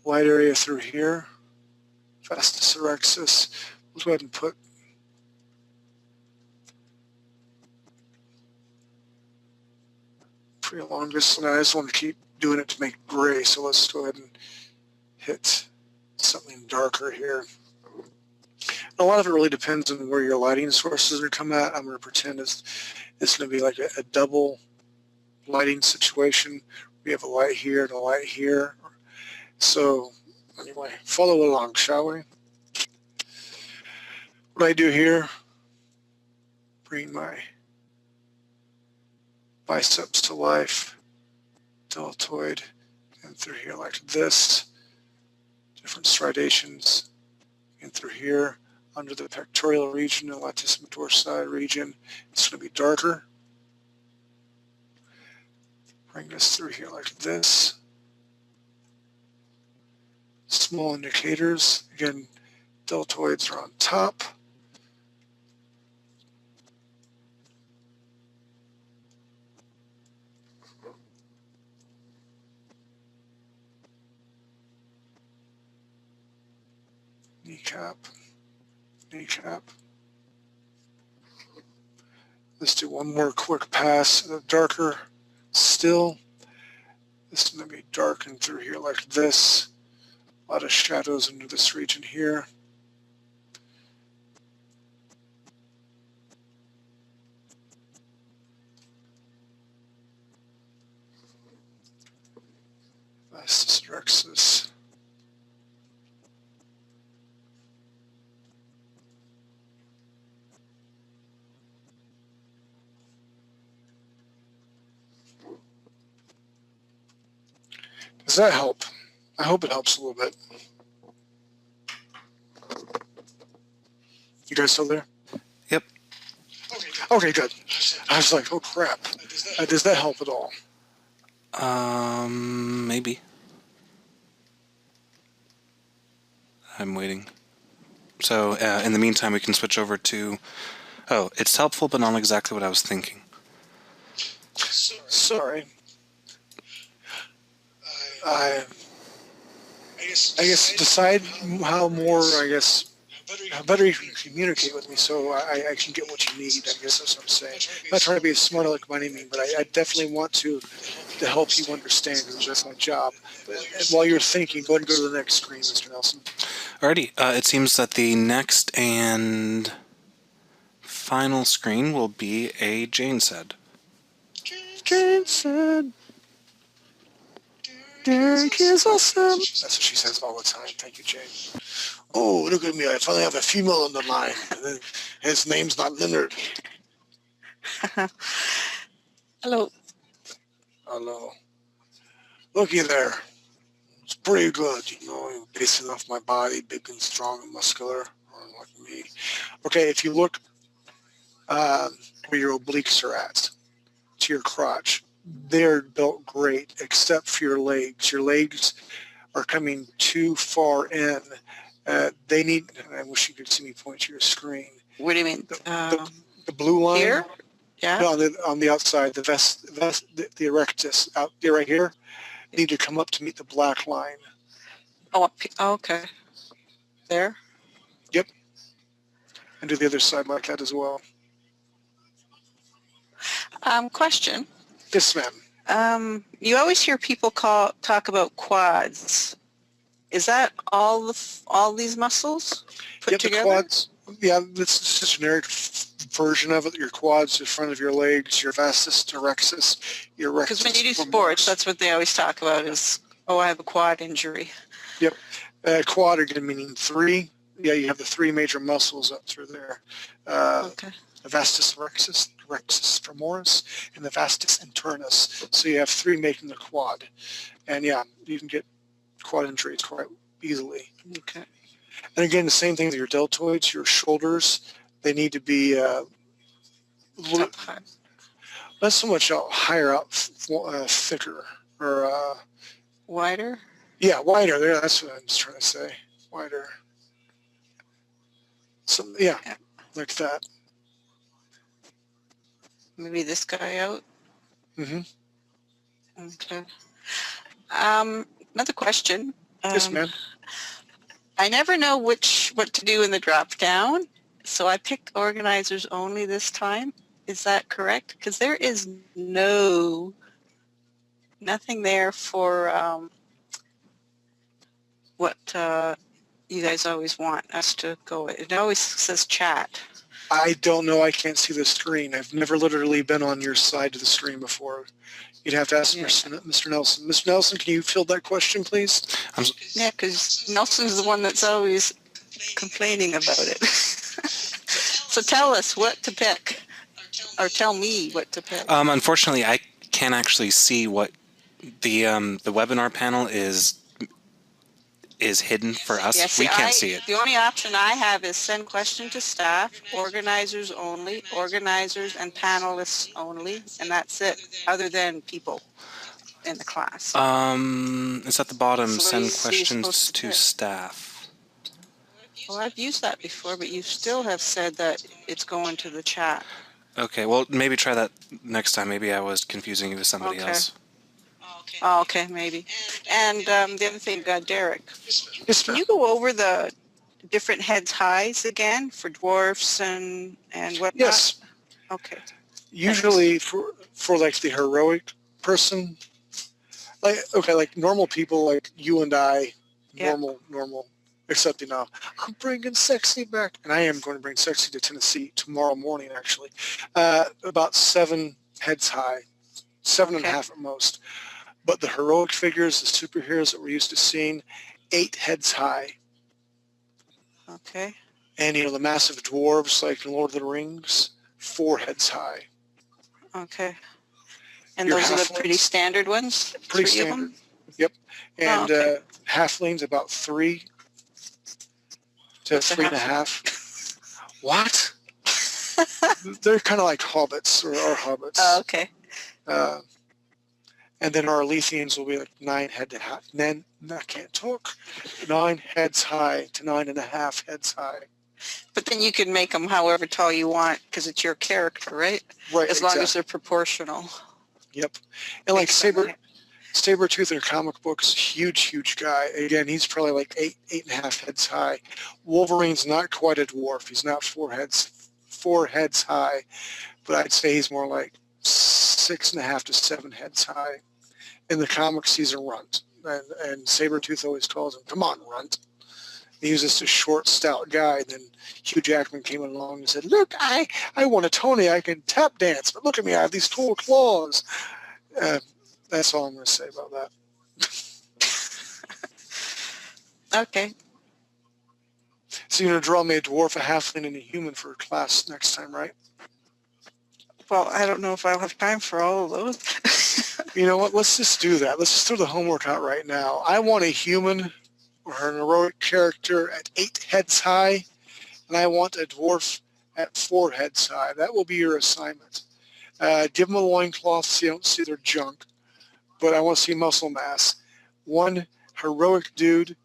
Light area through here. Vastus Externus. Let's go ahead and put Pre-Longus. And I just want to keep doing it to make gray, so let's go ahead and hit something darker here. A lot of it really depends on where your lighting sources are coming at. I'm going to pretend it's going to be like a double lighting situation. We have a light here and a light here. So anyway, follow along, shall we? What I do here, bring my biceps to life, deltoid, and through here like this. Different striations in through here. Under the pectoral region and latissimus dorsi region, it's going to be darker. Bring this through here like this. Small indicators. Again, deltoids are on top. Kneecap. Kneecap. Let's do one more quick pass. Darker still. This is going to be darkened through here like this. A lot of shadows into this region here. Vastus Externus. Does that help? I hope it helps a little bit. You guys still there? Yep. Okay, good. I was like, oh crap. Does that help at all? Maybe. I'm waiting. So in the meantime, we can switch over to, oh, it's helpful, but not exactly what I was thinking. Sorry. I guess decide how more, better you can communicate with me so I can get what you need. I guess that's what I'm saying. I'm not trying to be a smart aleck by any means, but I definitely want to help you understand because that's my job. But while you're thinking, go ahead and go to the next screen, Mr. Nelson. Alrighty, it seems that the next and final screen will be a Jane said. Jane said, Derek is awesome. That's what she says all the time. Thank you, Jane. Oh, look at me. I finally have a female on the line. And then his name's not Leonard. Hello. Hello. Looky there. It's pretty good, you know, basing off my body, big and strong and muscular, like me. Okay, if you look where your obliques are at, to your crotch, they're built great, except for your legs. Your legs are coming too far in. They need, I wish you could see me point to your screen. What do you mean? The blue line? Here? Yeah. No, on the outside, the rectus, out there right here, need to come up to meet the black line. Oh, okay. There? Yep. And do the other side like that as well. Question. Yes, ma'am. You always hear people talk about quads. Is that all these muscles put together? The quads. Yeah, this is a generic version of it. Your quads, the front of your legs, your vastus to rectus, your rectus. Because when you do sports, that's what they always talk about is, oh, I have a quad injury. Yep. Quad again meaning three. Yeah, you have the three major muscles up through there. Okay. The vastus rectus femoris, and the vastus internus. So you have three making the quad. And yeah, you can get quad injuries quite easily. Okay. And again, the same thing with your deltoids, your shoulders, they need to be not so much higher up, thicker, or wider? Yeah, wider. There, that's what I was trying to say. Wider. So yeah, like that. Maybe this guy out? Mm-hmm. Okay. Another question. Yes, ma'am. I never know what to do in the drop down, so I picked organizers only this time. Is that correct? Because there is nothing there for what you guys always want us to go with. It always says chat. I don't know. I can't see the screen. I've never literally been on your side of the screen before. You'd have to ask Mr. Nelson. Mr. Nelson, can you field that question, please? Yeah, because Nelson's the one that's always complaining about it. So tell us what to pick, or tell me what to pick. Unfortunately, I can't actually see what the webinar panel is hidden for us. Yeah, see, we can't see it. The only option I have is send question to staff, organizers only, organizers and panelists only, and that's it, other than people in the class. It's at the bottom, So send what are you questions supposed to to pick? staff. Well, I've used that before, but you still have said that it's going to the chat. Okay, well, maybe try that next time. Maybe I was confusing you with somebody Okay. else. Oh, okay, maybe. And the other thing, Derek, Yes, can ma'am. you go over the different heads highs again for dwarfs and whatnot? Yes. Okay. Usually for like the heroic person, like normal people like you and I, Yeah. normal, except, I'm bringing sexy back. And I am going to bring sexy to Tennessee tomorrow morning, actually. About 7 heads high, 7.5 at most. But the heroic figures, the superheroes that we're used to seeing, 8 heads high. Okay. And, the massive dwarves like in Lord of the Rings, 4 heads high. Okay. And Your those are the pretty halflings? standard ones? Pretty 3 standard. of them? Yep. And okay. halflings about 3 to What's a 3.5. What? They're kind of like hobbits or hobbits. Oh, okay. And then our Letheans will be like 9 head to half. Then I can't talk. 9 heads high to 9.5 heads high. But then you can make them however tall you want because it's your character, right? Right. As long as they're proportional. Yep. And like Based on Sabretooth in comic books, huge guy. Again, he's probably like 8.5 heads high. Wolverine's not quite a dwarf. He's not four heads high, but I'd say he's more like 6.5 to 7 heads high. In the comics, he's a runt, and Sabretooth always calls him, "Come on, runt." He was just a short, stout guy. And then Hugh Jackman came along and said, "Look, I won a Tony. I can tap dance, but look at me. I have these cool claws." That's all I'm going to say about that. Okay. So you're going to draw me a dwarf, a halfling, and a human for class next time, right? Well, I don't know if I'll have time for all of those. You know what? Let's just do that. Let's just throw the homework out right now. I want a human or an heroic character at 8 heads high, and I want a dwarf at 4 heads high. That will be your assignment. Give them a loincloth so you don't see their junk, but I want to see muscle mass. One heroic dude,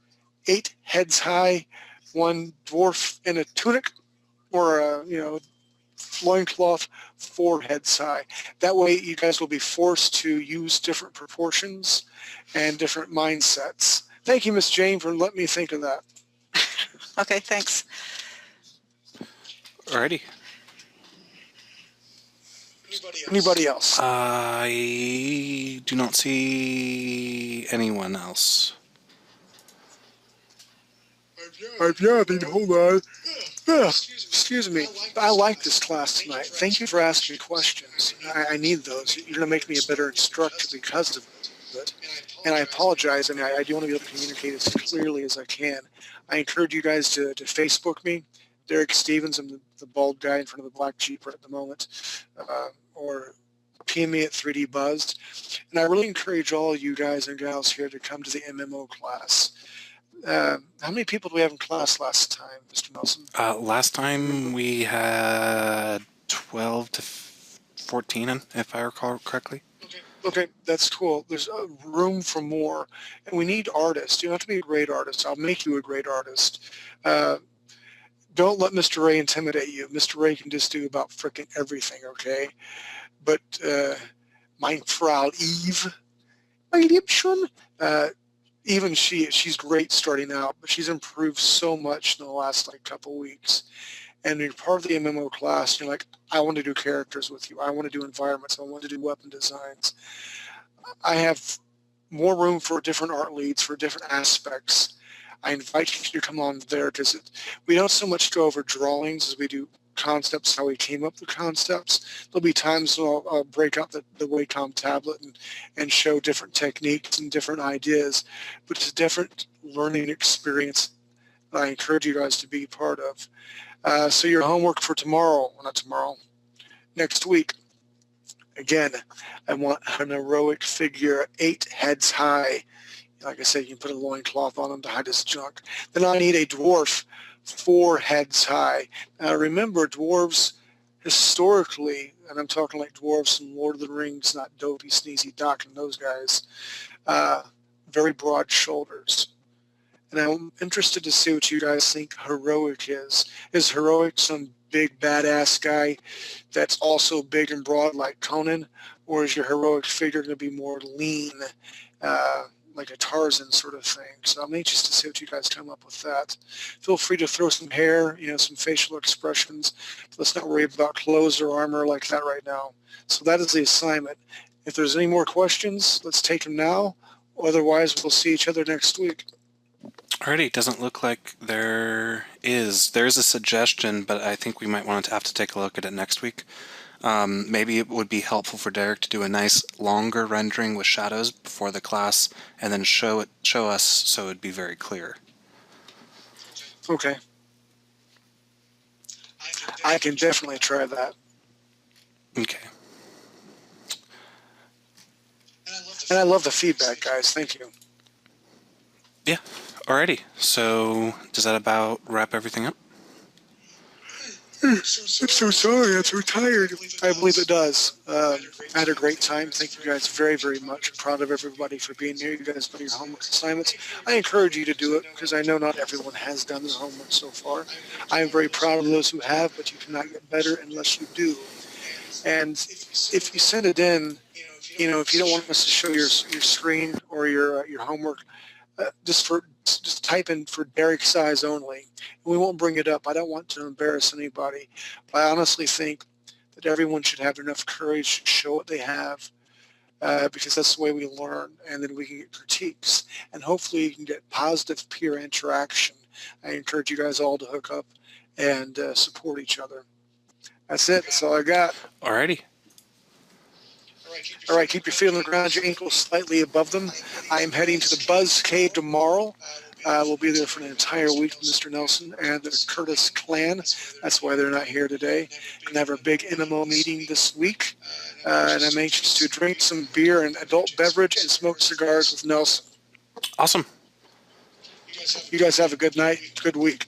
8 heads high, one dwarf in a tunic or a loincloth, 4 heads high. That way you guys will be forced to use different proportions and different mindsets. Thank you, Miss Jane, for letting me think of that. Okay, thanks. Alrighty. Anybody else? I do not see anyone else. Yeah, hold on. Yeah, excuse me. I like this class tonight. Thank you for asking me questions. I need those. You're going to make me a better instructor because of it. And I apologize. I mean, I do want to be able to communicate as clearly as I can. I encourage you guys to Facebook me. Derek Stevens, I'm the bald guy in front of the black Jeep right at the moment. Or PM me at 3D Buzzed. And I really encourage all you guys and gals here to come to the MMO class. How many people do we have in class last time, Mr. Nelson? Last time we had 12 to 14, if I recall correctly. Okay, that's cool. There's room for more. And we need artists. You don't have to be a great artist. I'll make you a great artist. Don't let Mr. Ray intimidate you. Mr. Ray can just do about frickin' everything, okay? But mein Frau Eve, my Liebchen, even she's great starting out, but she's improved so much in the last couple weeks. And you're part of the MMO class, you're like, I want to do characters with you. I want to do environments. I want to do weapon designs. I have more room for different art leads, for different aspects. I invite you to come on there because we don't so much go over drawings as we do concepts, how we came up with concepts. There'll be times when I'll break out the Wacom tablet and show different techniques and different ideas, but it's a different learning experience that I encourage you guys to be part of. So your homework for next week. Again, I want an heroic figure 8 heads high. Like I said, you can put a loincloth on him to hide his junk. Then I need a dwarf 4 heads high. Now remember, dwarves historically, and I'm talking like dwarves from Lord of the Rings, not Dopey, Sneezy, Doc, and those guys, very broad shoulders. And I'm interested to see what you guys think heroic is. Is heroic some big badass guy that's also big and broad like Conan, or is your heroic figure going to be more lean, like a Tarzan sort of thing? So I'm anxious to see what you guys come up with that. Feel free to throw some hair, some facial expressions. Let's not worry about clothes or armor like that right now. So that is the assignment. If there's any more questions, let's take them now. Otherwise, we'll see each other next week. Alrighty, doesn't look like there is. There's a suggestion, but I think we might want to have to take a look at it next week. Maybe it would be helpful for Derek to do a nice longer rendering with shadows before the class and then show us so it would be very clear. Okay. I can definitely try that. Okay. And I love the feedback, guys. Thank you. Yeah. Alrighty. So does that about wrap everything up? I'm so sorry. I'm so tired. I believe it does. I had a great time. Thank you guys very, very much. I'm proud of everybody for being here. You guys do your homework assignments. I encourage you to do it because I know not everyone has done their homework so far. I am very proud of those who have, but you cannot get better unless you do. And if you send it in, you know, if you don't want us to show your screen or your homework, just type in for Derek size only. We won't bring it up. I don't want to embarrass anybody. But I honestly think that everyone should have enough courage to show what they have, because that's the way we learn, and then we can get critiques, and hopefully you can get positive peer interaction. I encourage you guys all to hook up and support each other. That's it. That's all I got. Alrighty. All right, keep your feet on the ground, your ankles slightly above them. I am heading to the Buzz Cave tomorrow. We'll be there for an entire week with Mr. Nelson and the Curtis clan. That's why they're not here today. We're going to have our big NMO meeting this week. And I'm anxious to drink some beer and adult beverage and smoke cigars with Nelson. Awesome. You guys have a good night, good week.